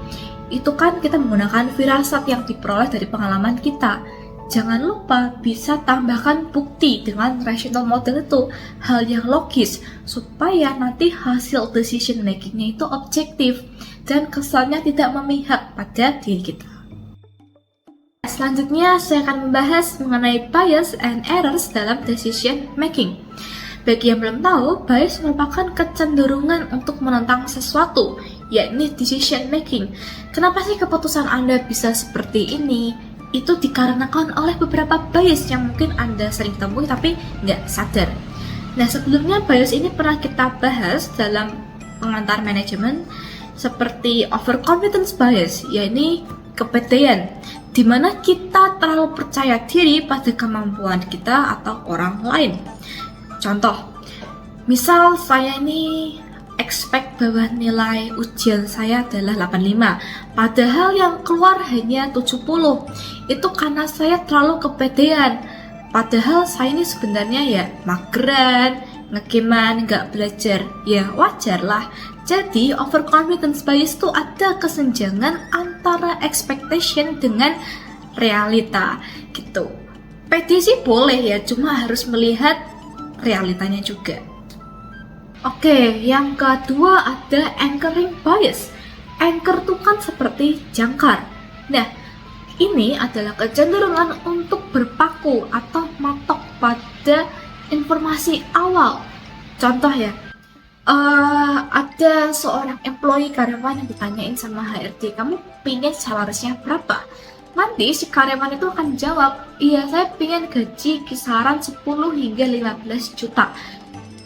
itu kan kita menggunakan firasat yang diperoleh dari pengalaman kita. Jangan lupa bisa tambahkan bukti dengan rational model itu, hal yang logis, supaya nanti hasil decision makingnya itu objektif dan kesannya tidak memihak pada diri kita. Selanjutnya saya akan membahas mengenai bias and errors dalam decision making. Bagi yang belum tahu, bias merupakan kecenderungan untuk menentang sesuatu, yakni decision making. Kenapa sih keputusan Anda bisa seperti ini? Itu dikarenakan oleh beberapa bias yang mungkin Anda sering temui tapi nggak sadar. Nah, sebelumnya bias ini pernah kita bahas dalam pengantar manajemen seperti overconfidence bias, yakni kepedean, di mana kita terlalu percaya diri pada kemampuan kita atau orang lain. Contoh, misal saya ini expect bahwa nilai ujian saya adalah 85, padahal yang keluar hanya 70. Itu karena saya terlalu kepedean, padahal saya ini sebenarnya ya mageran, ngegaman, nggak belajar. Ya wajar lah. Jadi overconfidence bias itu ada kesenjangan antara expectation dengan realita gitu. Pede sih boleh ya, cuma harus melihat realitanya juga. Oke, yang kedua ada anchoring bias. Anchor itu kan seperti jangkar. Nah, ini adalah kecenderungan untuk berpaku atau matok pada informasi awal. Contoh ya, ada seorang employee karyawan yang ditanyain sama HRD, kamu pingin salarisnya berapa? Nanti si karyawan itu akan jawab, iya saya pingin gaji kisaran 10 hingga 15 juta.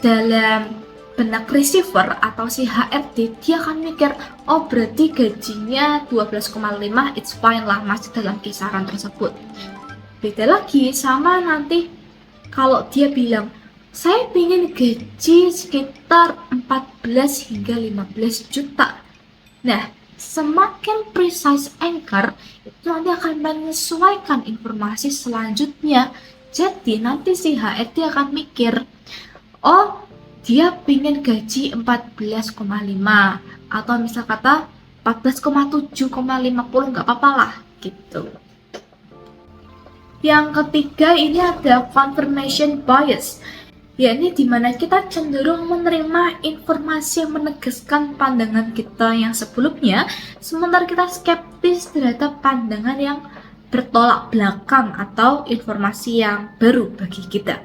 Dalam benak receiver atau si HRD, dia akan mikir, oh berarti gajinya 12,5, it's fine lah, masih dalam kisaran tersebut. Beda lagi sama nanti kalau dia bilang, Saya ingin gaji sekitar 14 hingga 15 juta. Nah, semakin precise anchor, itu nanti akan menyesuaikan informasi selanjutnya. Jadi nanti si HRD akan mikir, oh dia pengen gaji 14,5 atau misal kata 14,7,50 nggak apa-apa lah gitu. Yang ketiga ini ada confirmation bias, yakni dimana kita cenderung menerima informasi yang menegaskan pandangan kita yang sebelumnya, sementara kita skeptis terhadap pandangan yang bertolak belakang atau informasi yang baru bagi kita.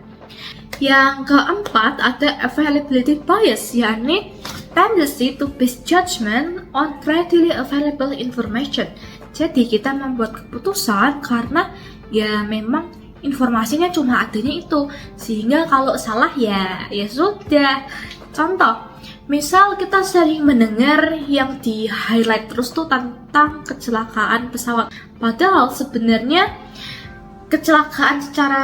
Yang keempat ada availability bias, yakni tendency to base judgment on readily available information. Jadi kita membuat keputusan karena ya memang informasinya cuma adanya itu, sehingga kalau salah ya sudah. Contoh, misal kita sering mendengar yang di highlight terus tuh tentang kecelakaan pesawat, padahal sebenarnya kecelakaan secara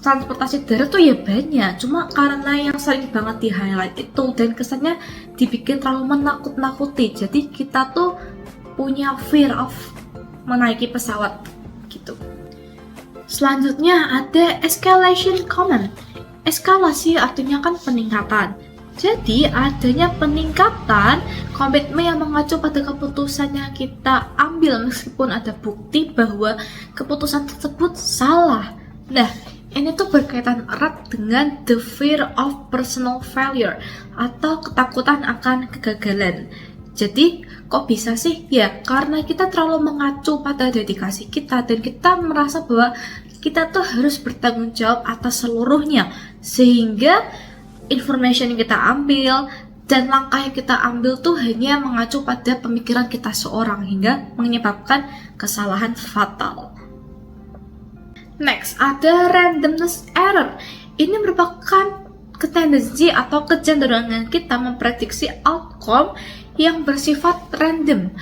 transportasi darat tuh ya banyak, cuma karena yang sering banget di highlight itu dan kesannya dibikin terlalu menakut-nakuti, jadi kita tuh punya fear of menaiki pesawat gitu. Selanjutnya ada escalation comment. Eskalasi artinya kan peningkatan. Jadi adanya peningkatan komitmen yang mengacu pada keputusan yang kita ambil meskipun ada bukti bahwa keputusan tersebut salah. Nah, ini tuh berkaitan erat dengan the fear of personal failure atau ketakutan akan kegagalan. Jadi kok bisa sih? Ya karena kita terlalu mengacu pada dedikasi kita dan kita merasa bahwa kita tuh harus bertanggung jawab atas seluruhnya, sehingga information yang kita ambil dan langkah yang kita ambil tuh hanya mengacu pada pemikiran kita seorang hingga menyebabkan kesalahan fatal. Next, ada randomness error. Ini merupakan tendensi atau kecenderungan kita memprediksi outcome yang bersifat random.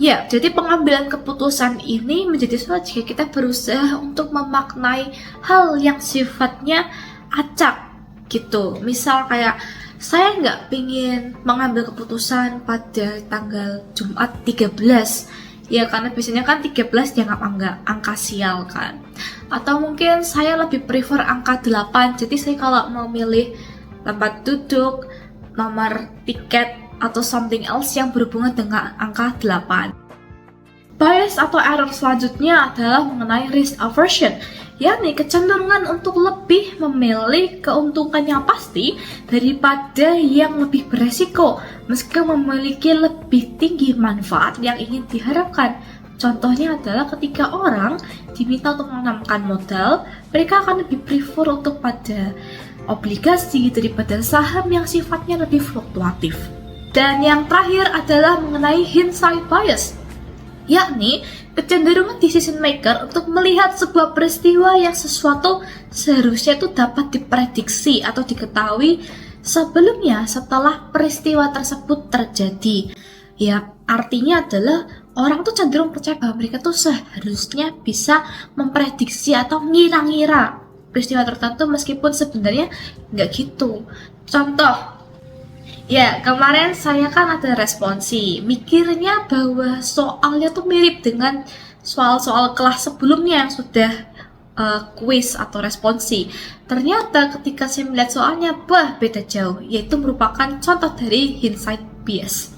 Jadi pengambilan keputusan ini menjadi sulit jika kita berusaha untuk memaknai hal yang sifatnya acak gitu. Misal kayak saya nggak pingin mengambil keputusan pada tanggal Jumat 13, ya karena biasanya kan 13 dianggap angka sial kan. Atau mungkin saya lebih prefer angka 8, jadi saya kalau mau milih tempat duduk, nomor tiket, atau something else yang berhubungan dengan angka 8. Bias atau error selanjutnya adalah mengenai risk aversion, yakni kecenderungan untuk lebih memilih keuntungan yang pasti daripada yang lebih beresiko, meski memiliki lebih tinggi manfaat yang ingin diharapkan. Contohnya adalah ketika orang diminta untuk menanamkan modal, mereka akan lebih prefer untuk pada obligasi daripada saham yang sifatnya lebih fluktuatif. Dan yang terakhir adalah mengenai hindsight bias, yakni kecenderungan decision maker untuk melihat sebuah peristiwa yang sesuatu seharusnya itu dapat diprediksi atau diketahui sebelumnya setelah peristiwa tersebut terjadi. Ya, artinya adalah orang tuh cenderung percaya bahwa mereka tuh seharusnya bisa memprediksi atau ngira-ngira peristiwa tertentu meskipun sebenarnya nggak gitu. Contoh, ya, kemarin saya kan ada responsi, mikirnya bahwa soalnya tuh mirip dengan soal-soal kelas sebelumnya yang sudah kuis atau responsi. Ternyata ketika saya melihat soalnya, beda jauh, yaitu merupakan contoh dari hindsight bias.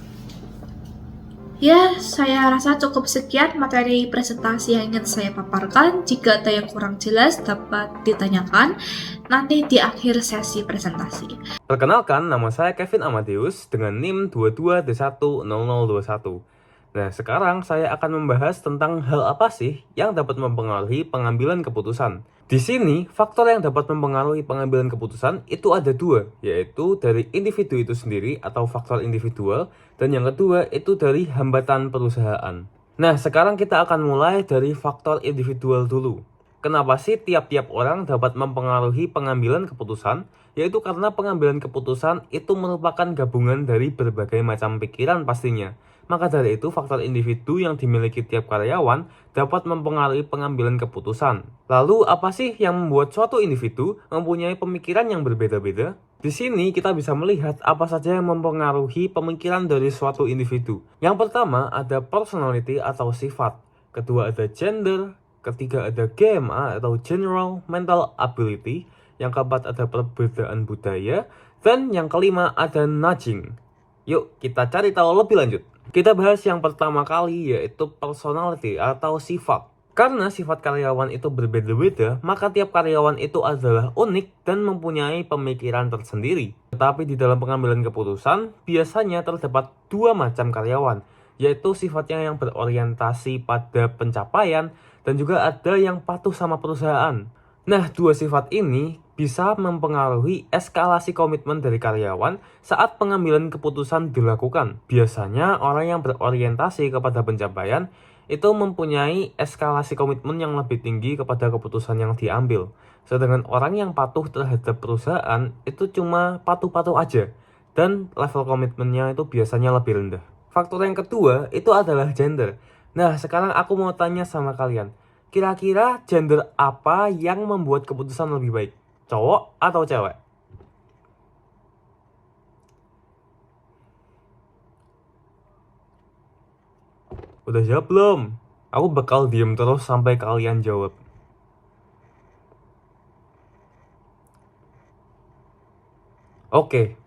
Ya, saya rasa cukup sekian materi presentasi yang ingin saya paparkan. Jika ada yang kurang jelas dapat ditanyakan nanti di akhir sesi presentasi. Perkenalkan, nama saya Kevin Amadeus dengan NIM 22D10021. Nah, sekarang saya akan membahas tentang hal apa sih yang dapat mempengaruhi pengambilan keputusan. Di sini, faktor yang dapat mempengaruhi pengambilan keputusan itu ada dua, yaitu dari individu itu sendiri atau faktor individual, dan yang kedua itu dari hambatan perusahaan. Nah, sekarang kita akan mulai dari faktor individual dulu. Kenapa sih tiap-tiap orang dapat mempengaruhi pengambilan keputusan? Yaitu karena pengambilan keputusan itu merupakan gabungan dari berbagai macam pikiran pastinya. Maka dari itu, faktor individu yang dimiliki tiap karyawan dapat mempengaruhi pengambilan keputusan. Lalu, apa sih yang membuat suatu individu mempunyai pemikiran yang berbeda-beda? Di sini kita bisa melihat apa saja yang mempengaruhi pemikiran dari suatu individu. Yang pertama ada personality atau sifat, kedua ada gender, ketiga ada GMA atau General Mental Ability, yang keempat ada perbedaan budaya, dan yang kelima ada nudging. Yuk kita cari tahu lebih lanjut. Kita bahas yang pertama kali yaitu personality atau sifat. Karena sifat karyawan itu berbeda-beda, maka tiap karyawan itu adalah unik dan mempunyai pemikiran tersendiri. Tetapi di dalam pengambilan keputusan, biasanya terdapat dua macam karyawan, yaitu sifatnya yang berorientasi pada pencapaian dan juga ada yang patuh sama perusahaan. Nah, dua sifat ini bisa mempengaruhi eskalasi komitmen dari karyawan saat pengambilan keputusan dilakukan. Biasanya orang yang berorientasi kepada pencapaian itu mempunyai eskalasi komitmen yang lebih tinggi kepada keputusan yang diambil. Sedangkan orang yang patuh terhadap perusahaan itu cuma patuh-patuh aja dan level komitmennya itu biasanya lebih rendah. Faktor yang kedua itu adalah gender. Nah, sekarang aku mau tanya sama kalian. Kira-kira gender apa yang membuat keputusan lebih baik? Cowok atau cewek? Udah jawab belum? Aku bakal diem terus sampai kalian jawab. Oke,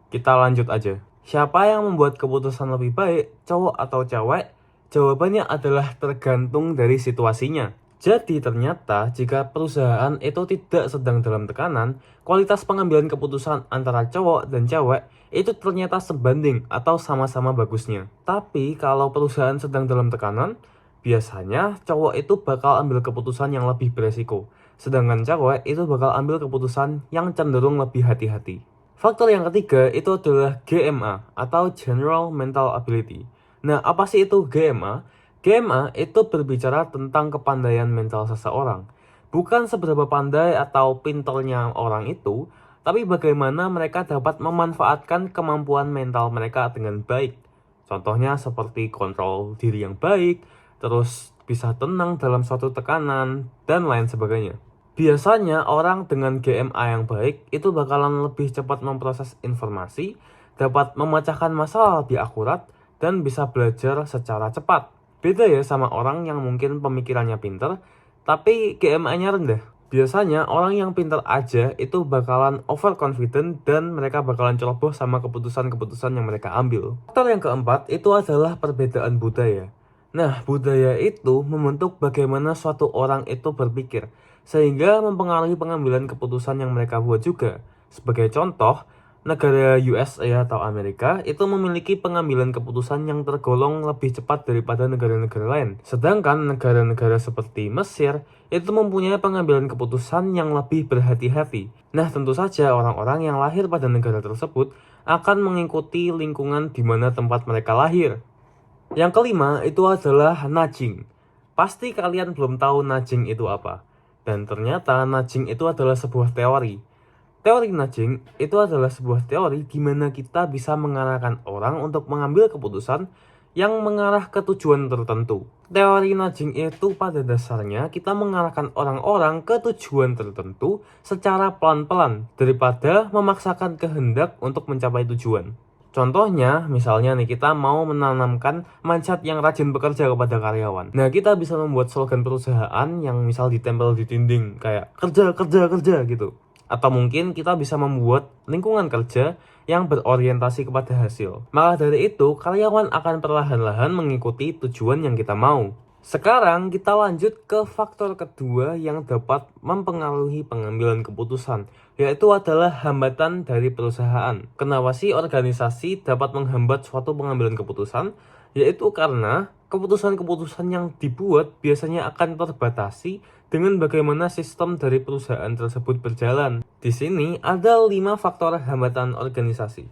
kita lanjut aja. Siapa yang membuat keputusan lebih baik, cowok atau cewek? Jawabannya adalah tergantung dari situasinya. Jadi ternyata jika perusahaan itu tidak sedang dalam tekanan, kualitas pengambilan keputusan antara cowok dan cewek itu ternyata sebanding atau sama-sama bagusnya. Tapi kalau perusahaan sedang dalam tekanan, biasanya cowok itu bakal ambil keputusan yang lebih beresiko. Sedangkan cewek itu bakal ambil keputusan yang cenderung lebih hati-hati. Faktor yang ketiga itu adalah GMA atau General Mental Ability. Nah, apa sih itu GMA? GMA itu berbicara tentang kepandaian mental seseorang. Bukan seberapa pandai atau pinternya orang itu, tapi bagaimana mereka dapat memanfaatkan kemampuan mental mereka dengan baik. Contohnya seperti kontrol diri yang baik, terus bisa tenang dalam suatu tekanan, dan lain sebagainya. Biasanya orang dengan GMA yang baik itu bakalan lebih cepat memproses informasi, dapat memecahkan masalah lebih akurat, dan bisa belajar secara cepat. Beda ya sama orang yang mungkin pemikirannya pinter, tapi GMA-nya rendah. Biasanya orang yang pinter aja itu bakalan overconfident dan mereka bakalan ceroboh sama keputusan-keputusan yang mereka ambil. Faktor yang keempat itu adalah perbedaan budaya. Nah, budaya itu membentuk bagaimana suatu orang itu berpikir, sehingga mempengaruhi pengambilan keputusan yang mereka buat juga. Sebagai contoh, negara USA atau Amerika itu memiliki pengambilan keputusan yang tergolong lebih cepat daripada negara-negara lain. Sedangkan negara-negara seperti Mesir itu mempunyai pengambilan keputusan yang lebih berhati-hati. Nah, tentu saja orang-orang yang lahir pada negara tersebut akan mengikuti lingkungan di mana tempat mereka lahir. Yang kelima itu adalah nudging. Pasti kalian belum tahu nudging itu apa. Dan ternyata nudging itu adalah sebuah teori. Teori nudging itu adalah sebuah teori di mana kita bisa mengarahkan orang untuk mengambil keputusan yang mengarah ke tujuan tertentu. Teori nudging itu pada dasarnya kita mengarahkan orang-orang ke tujuan tertentu secara pelan-pelan daripada memaksakan kehendak untuk mencapai tujuan. Contohnya, misalnya nih kita mau menanamkan mindset yang rajin bekerja kepada karyawan. Nah, kita bisa membuat slogan perusahaan yang misal ditempel di dinding kayak kerja, kerja, kerja gitu. Atau mungkin kita bisa membuat lingkungan kerja yang berorientasi kepada hasil. Maka dari itu, karyawan akan perlahan-lahan mengikuti tujuan yang kita mau. Sekarang kita lanjut ke faktor kedua yang dapat mempengaruhi pengambilan keputusan, yaitu adalah hambatan dari perusahaan. Kenapa sih organisasi dapat menghambat suatu pengambilan keputusan? Yaitu karena keputusan-keputusan yang dibuat biasanya akan terbatasi dengan bagaimana sistem dari perusahaan tersebut berjalan. Di sini ada 5 faktor hambatan organisasi.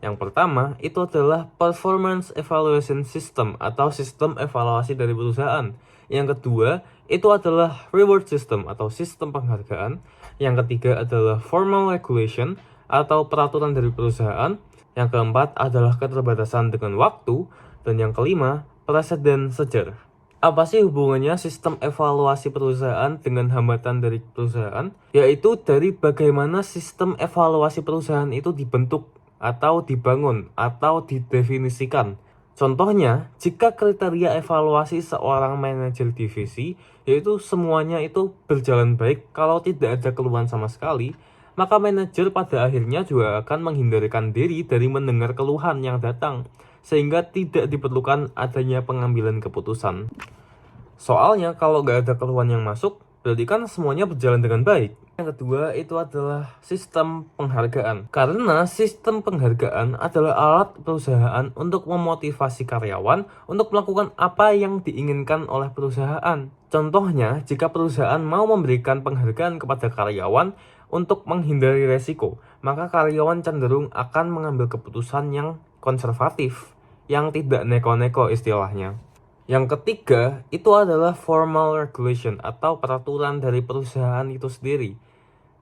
Yang pertama itu adalah performance evaluation system atau sistem evaluasi dari perusahaan. Yang kedua itu adalah reward system atau sistem penghargaan. Yang ketiga adalah formal regulation atau peraturan dari perusahaan. Yang keempat adalah keterbatasan dengan waktu. Dan yang kelima, preseden sejarah. Apa sih hubungannya sistem evaluasi perusahaan dengan hambatan dari perusahaan? Yaitu dari bagaimana sistem evaluasi perusahaan itu dibentuk, atau dibangun, atau didefinisikan. Contohnya, jika kriteria evaluasi seorang manajer divisi, yaitu semuanya itu berjalan baik kalau tidak ada keluhan sama sekali, maka manajer pada akhirnya juga akan menghindarkan diri dari mendengar keluhan yang datang, sehingga tidak diperlukan adanya pengambilan keputusan. Soalnya kalau nggak ada keluhan yang masuk, berarti kan semuanya berjalan dengan baik. Yang kedua itu adalah sistem penghargaan. Karena sistem penghargaan adalah alat perusahaan untuk memotivasi karyawan untuk melakukan apa yang diinginkan oleh perusahaan. Contohnya, jika perusahaan mau memberikan penghargaan kepada karyawan untuk menghindari resiko, maka karyawan cenderung akan mengambil keputusan yang konservatif, yang tidak neko-neko istilahnya. Yang ketiga, itu adalah formal regulation atau peraturan dari perusahaan itu sendiri.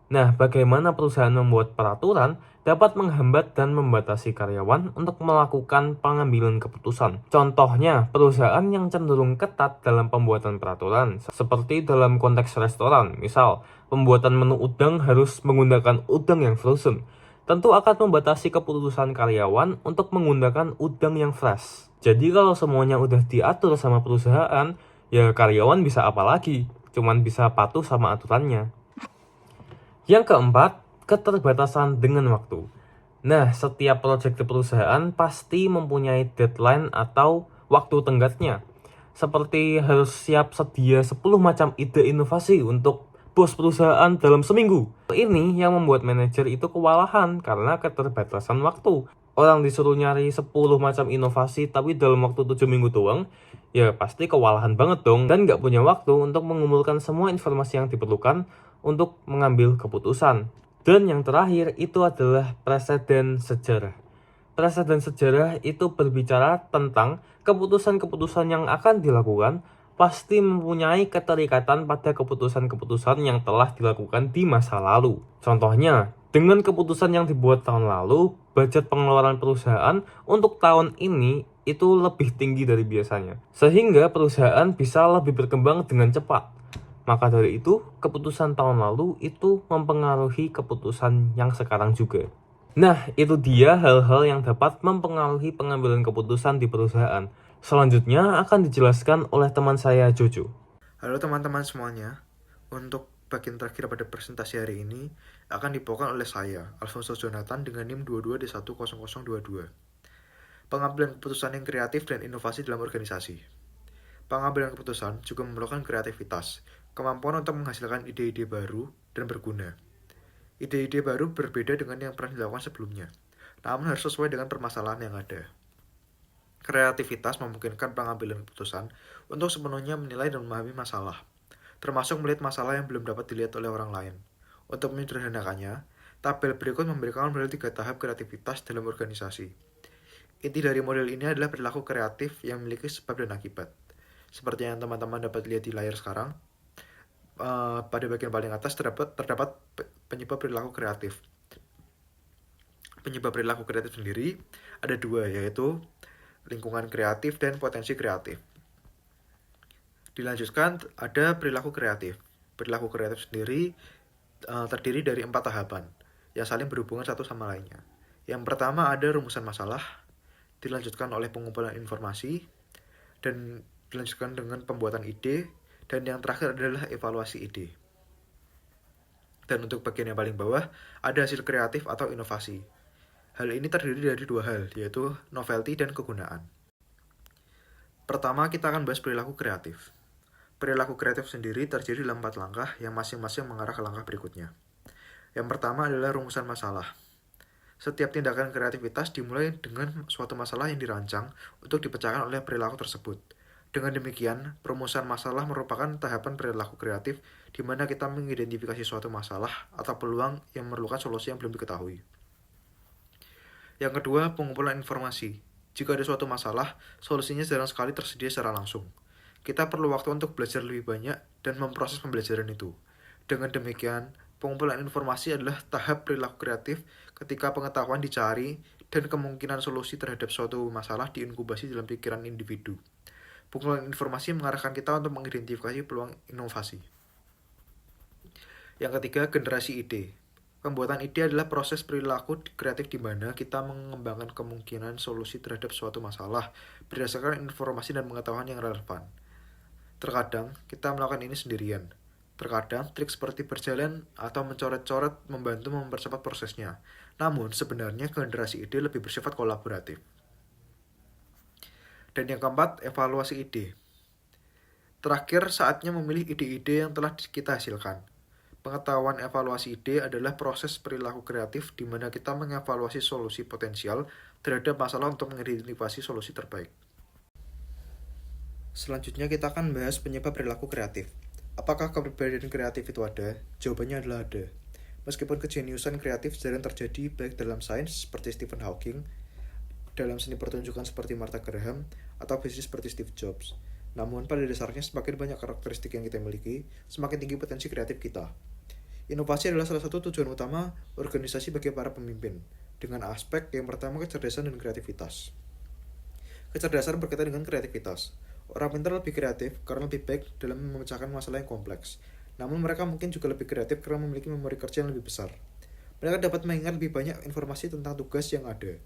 Nah, bagaimana perusahaan membuat peraturan dapat menghambat dan membatasi karyawan untuk melakukan pengambilan keputusan. Contohnya, perusahaan yang cenderung ketat dalam pembuatan peraturan, seperti dalam konteks restoran. Misal, pembuatan menu udang harus menggunakan udang yang frozen. Tentu akan membatasi keputusan karyawan untuk menggunakan udang yang fresh. Jadi kalau semuanya udah diatur sama perusahaan, ya karyawan bisa apa lagi? Cuman bisa patuh sama aturannya. Yang keempat, keterbatasan dengan waktu. Nah, setiap proyek di perusahaan pasti mempunyai deadline atau waktu tenggatnya. Seperti harus siap sedia 10 macam ide inovasi untuk bos perusahaan dalam seminggu. Ini yang membuat manajer itu kewalahan karena keterbatasan waktu. Orang disuruh nyari 10 macam inovasi tapi dalam waktu 7 minggu doang, ya pasti kewalahan banget dong dan nggak punya waktu untuk mengumpulkan semua informasi yang diperlukan untuk mengambil keputusan. Dan yang terakhir itu adalah preseden sejarah. Preseden sejarah itu berbicara tentang keputusan-keputusan yang akan dilakukan pasti mempunyai keterikatan pada keputusan-keputusan yang telah dilakukan di masa lalu. Contohnya, dengan keputusan yang dibuat tahun lalu, budget pengeluaran perusahaan untuk tahun ini itu lebih tinggi dari biasanya. Sehingga perusahaan bisa lebih berkembang dengan cepat. Maka dari itu, keputusan tahun lalu itu mempengaruhi keputusan yang sekarang juga. Nah, itu dia hal-hal yang dapat mempengaruhi pengambilan keputusan di perusahaan. Selanjutnya akan dijelaskan oleh teman saya Jojo. Halo teman-teman semuanya, untuk bagian terakhir pada presentasi hari ini akan dibawakan oleh saya, Alfonso Jonathan dengan NIM 22D10022. Pengambilan keputusan yang kreatif dan inovasi dalam organisasi. Pengambilan keputusan juga memerlukan kreativitas, kemampuan untuk menghasilkan ide-ide baru dan berguna. Ide-ide baru berbeda dengan yang pernah dilakukan sebelumnya, namun harus sesuai dengan permasalahan yang ada. Kreativitas memungkinkan pengambilan keputusan untuk sepenuhnya menilai dan memahami masalah, termasuk melihat masalah yang belum dapat dilihat oleh orang lain. Untuk menyederhanakannya, tabel berikut memberikan model 3 tahap kreativitas dalam organisasi. Inti dari model ini adalah perilaku kreatif yang memiliki sebab dan akibat. Seperti yang teman-teman dapat lihat di layar sekarang, pada bagian paling atas terdapat penyebab perilaku kreatif. Penyebab perilaku kreatif sendiri ada 2, yaitu lingkungan kreatif dan potensi kreatif. Dilanjutkan ada perilaku kreatif. Perilaku kreatif sendiri terdiri dari 4 tahapan yang saling berhubungan satu sama lainnya. Yang pertama ada rumusan masalah, dilanjutkan oleh pengumpulan informasi, dan dilanjutkan dengan pembuatan ide, dan yang terakhir adalah evaluasi ide. Dan untuk bagian yang paling bawah ada hasil kreatif atau inovasi. Hal ini terdiri dari 2 hal, yaitu novelty dan kegunaan. Pertama, kita akan bahas perilaku kreatif. Perilaku kreatif sendiri terdiri dalam 4 langkah yang masing-masing mengarah ke langkah berikutnya. Yang pertama adalah rumusan masalah. Setiap tindakan kreativitas dimulai dengan suatu masalah yang dirancang untuk dipecahkan oleh perilaku tersebut. Dengan demikian, perumusan masalah merupakan tahapan perilaku kreatif di mana kita mengidentifikasi suatu masalah atau peluang yang memerlukan solusi yang belum diketahui. Yang kedua, pengumpulan informasi. Jika ada suatu masalah, solusinya jarang sekali tersedia secara langsung. Kita perlu waktu untuk belajar lebih banyak dan memproses pembelajaran itu. Dengan demikian, pengumpulan informasi adalah tahap perilaku kreatif ketika pengetahuan dicari dan kemungkinan solusi terhadap suatu masalah diinkubasi dalam pikiran individu. Pukulan informasi mengarahkan kita untuk mengidentifikasi peluang inovasi. Yang ketiga, generasi ide. Pembuatan ide adalah proses perilaku kreatif di mana kita mengembangkan kemungkinan solusi terhadap suatu masalah berdasarkan informasi dan pengetahuan yang relevan. Terkadang, kita melakukan ini sendirian. Terkadang, trik seperti berjalan atau mencoret-coret membantu mempercepat prosesnya. Namun, sebenarnya generasi ide lebih bersifat kolaboratif. Dan yang keempat, evaluasi ide. Terakhir, saatnya memilih ide-ide yang telah kita hasilkan. Pengetahuan evaluasi ide adalah proses perilaku kreatif di mana kita mengevaluasi solusi potensial terhadap masalah untuk mengidentifikasi solusi terbaik. Selanjutnya kita akan bahas penyebab perilaku kreatif. Apakah kepribadian kreatif itu ada? Jawabannya adalah ada. Meskipun kejeniusan kreatif jarang terjadi baik dalam sains seperti Stephen Hawking, dalam seni pertunjukan seperti Martha Graham, atau bisnis seperti Steve Jobs. Namun pada dasarnya semakin banyak karakteristik yang kita miliki, semakin tinggi potensi kreatif kita. Inovasi adalah salah satu tujuan utama organisasi bagi para pemimpin, dengan aspek yang pertama kecerdasan dan kreativitas. Kecerdasan berkaitan dengan kreativitas. Orang pintar lebih kreatif karena lebih baik dalam memecahkan masalah yang kompleks. Namun mereka mungkin juga lebih kreatif karena memiliki memori kerja yang lebih besar. Mereka dapat mengingat lebih banyak informasi tentang tugas yang ada.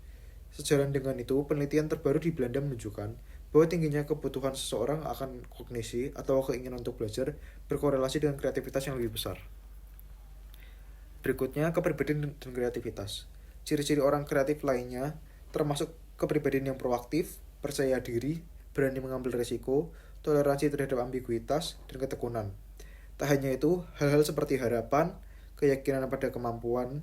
Sejalan dengan itu, penelitian terbaru di Belanda menunjukkan bahwa tingginya kebutuhan seseorang akan kognisi atau keinginan untuk belajar berkorelasi dengan kreativitas yang lebih besar. Berikutnya, kepribadian dan kreativitas. Ciri-ciri orang kreatif lainnya termasuk kepribadian yang proaktif, percaya diri, berani mengambil risiko, toleransi terhadap ambiguitas, dan ketekunan. Tak hanya itu, hal-hal seperti harapan, keyakinan pada kemampuan,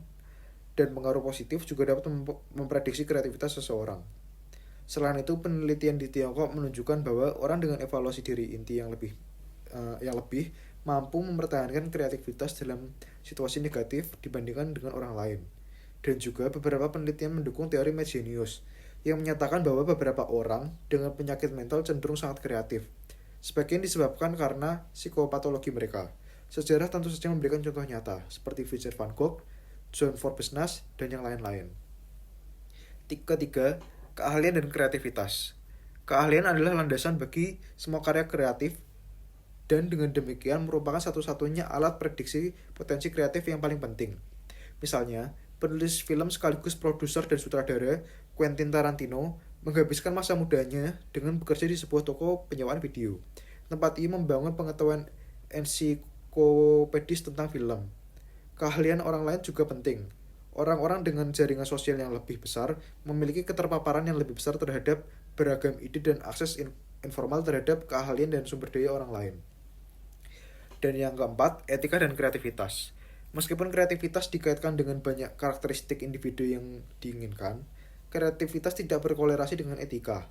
dan pengaruh positif juga dapat memprediksi kreativitas seseorang. Selain itu, penelitian di Tiongkok menunjukkan bahwa orang dengan evaluasi diri inti yang lebih mampu mempertahankan kreativitas dalam situasi negatif dibandingkan dengan orang lain. Dan juga beberapa penelitian mendukung teori mad genius, yang menyatakan bahwa beberapa orang dengan penyakit mental cenderung sangat kreatif. Sebagian disebabkan karena psikopatologi mereka. Sejarah tentu saja memberikan contoh nyata, seperti Vincent van Gogh, John Forbes Nash, dan yang lain-lain. Ketiga, keahlian dan kreativitas. Keahlian adalah landasan bagi semua karya kreatif, dan dengan demikian merupakan satu-satunya alat prediksi potensi kreatif yang paling penting. Misalnya, penulis film sekaligus produser dan sutradara Quentin Tarantino menghabiskan masa mudanya dengan bekerja di sebuah toko penyewaan video. Tempat ini membangun pengetahuan ensiklopedis tentang film. Keahlian orang lain juga penting. Orang-orang dengan jaringan sosial yang lebih besar memiliki keterpaparan yang lebih besar terhadap beragam ide dan akses informal terhadap keahlian dan sumber daya orang lain. Dan yang keempat, etika dan kreativitas. Meskipun kreativitas dikaitkan dengan banyak karakteristik individu yang diinginkan, kreativitas tidak berkorelasi dengan etika.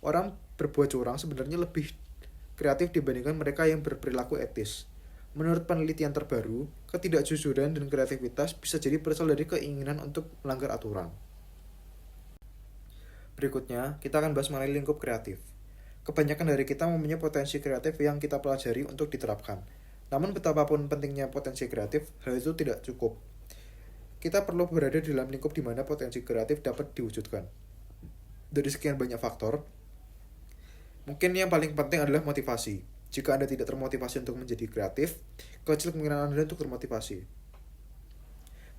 Orang berbuat curang sebenarnya lebih kreatif dibandingkan mereka yang berperilaku etis. Menurut penelitian terbaru, ketidakjujuran dan kreativitas bisa jadi berasal dari keinginan untuk melanggar aturan. Berikutnya, kita akan bahas mengenai lingkup kreatif. Kebanyakan dari kita mempunyai potensi kreatif yang kita pelajari untuk diterapkan. Namun betapapun pentingnya potensi kreatif, hal itu tidak cukup. Kita perlu berada di dalam lingkup di mana potensi kreatif dapat diwujudkan. Dari sekian banyak faktor, mungkin yang paling penting adalah motivasi. Jika Anda tidak termotivasi untuk menjadi kreatif, kecil kemungkinan Anda untuk termotivasi.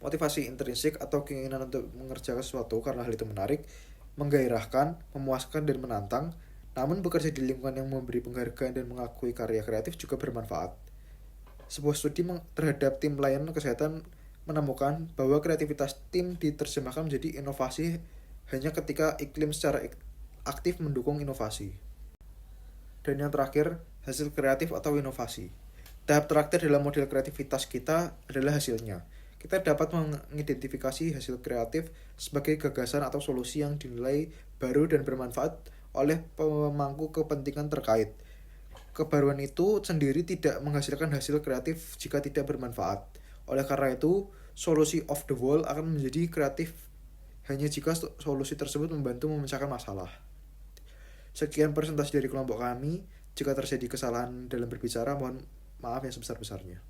Motivasi intrinsik atau keinginan untuk mengerjakan sesuatu karena hal itu menarik, menggairahkan, memuaskan, dan menantang, namun bekerja di lingkungan yang memberi penghargaan dan mengakui karya kreatif juga bermanfaat. Sebuah studi terhadap tim pelayanan kesehatan menemukan bahwa kreativitas tim diterjemahkan menjadi inovasi hanya ketika iklim secara aktif mendukung inovasi. Dan yang terakhir, hasil kreatif atau inovasi. Tahap terakhir dalam model kreativitas kita adalah hasilnya. Kita dapat mengidentifikasi hasil kreatif sebagai gagasan atau solusi yang dinilai baru dan bermanfaat oleh pemangku kepentingan terkait. Kebaruan itu sendiri tidak menghasilkan hasil kreatif jika tidak bermanfaat. Oleh karena itu, solusi off the wall akan menjadi kreatif hanya jika solusi tersebut membantu memecahkan masalah. Sekian presentasi dari kelompok kami. Jika terjadi kesalahan dalam berbicara, mohon maaf yang sebesar-besarnya.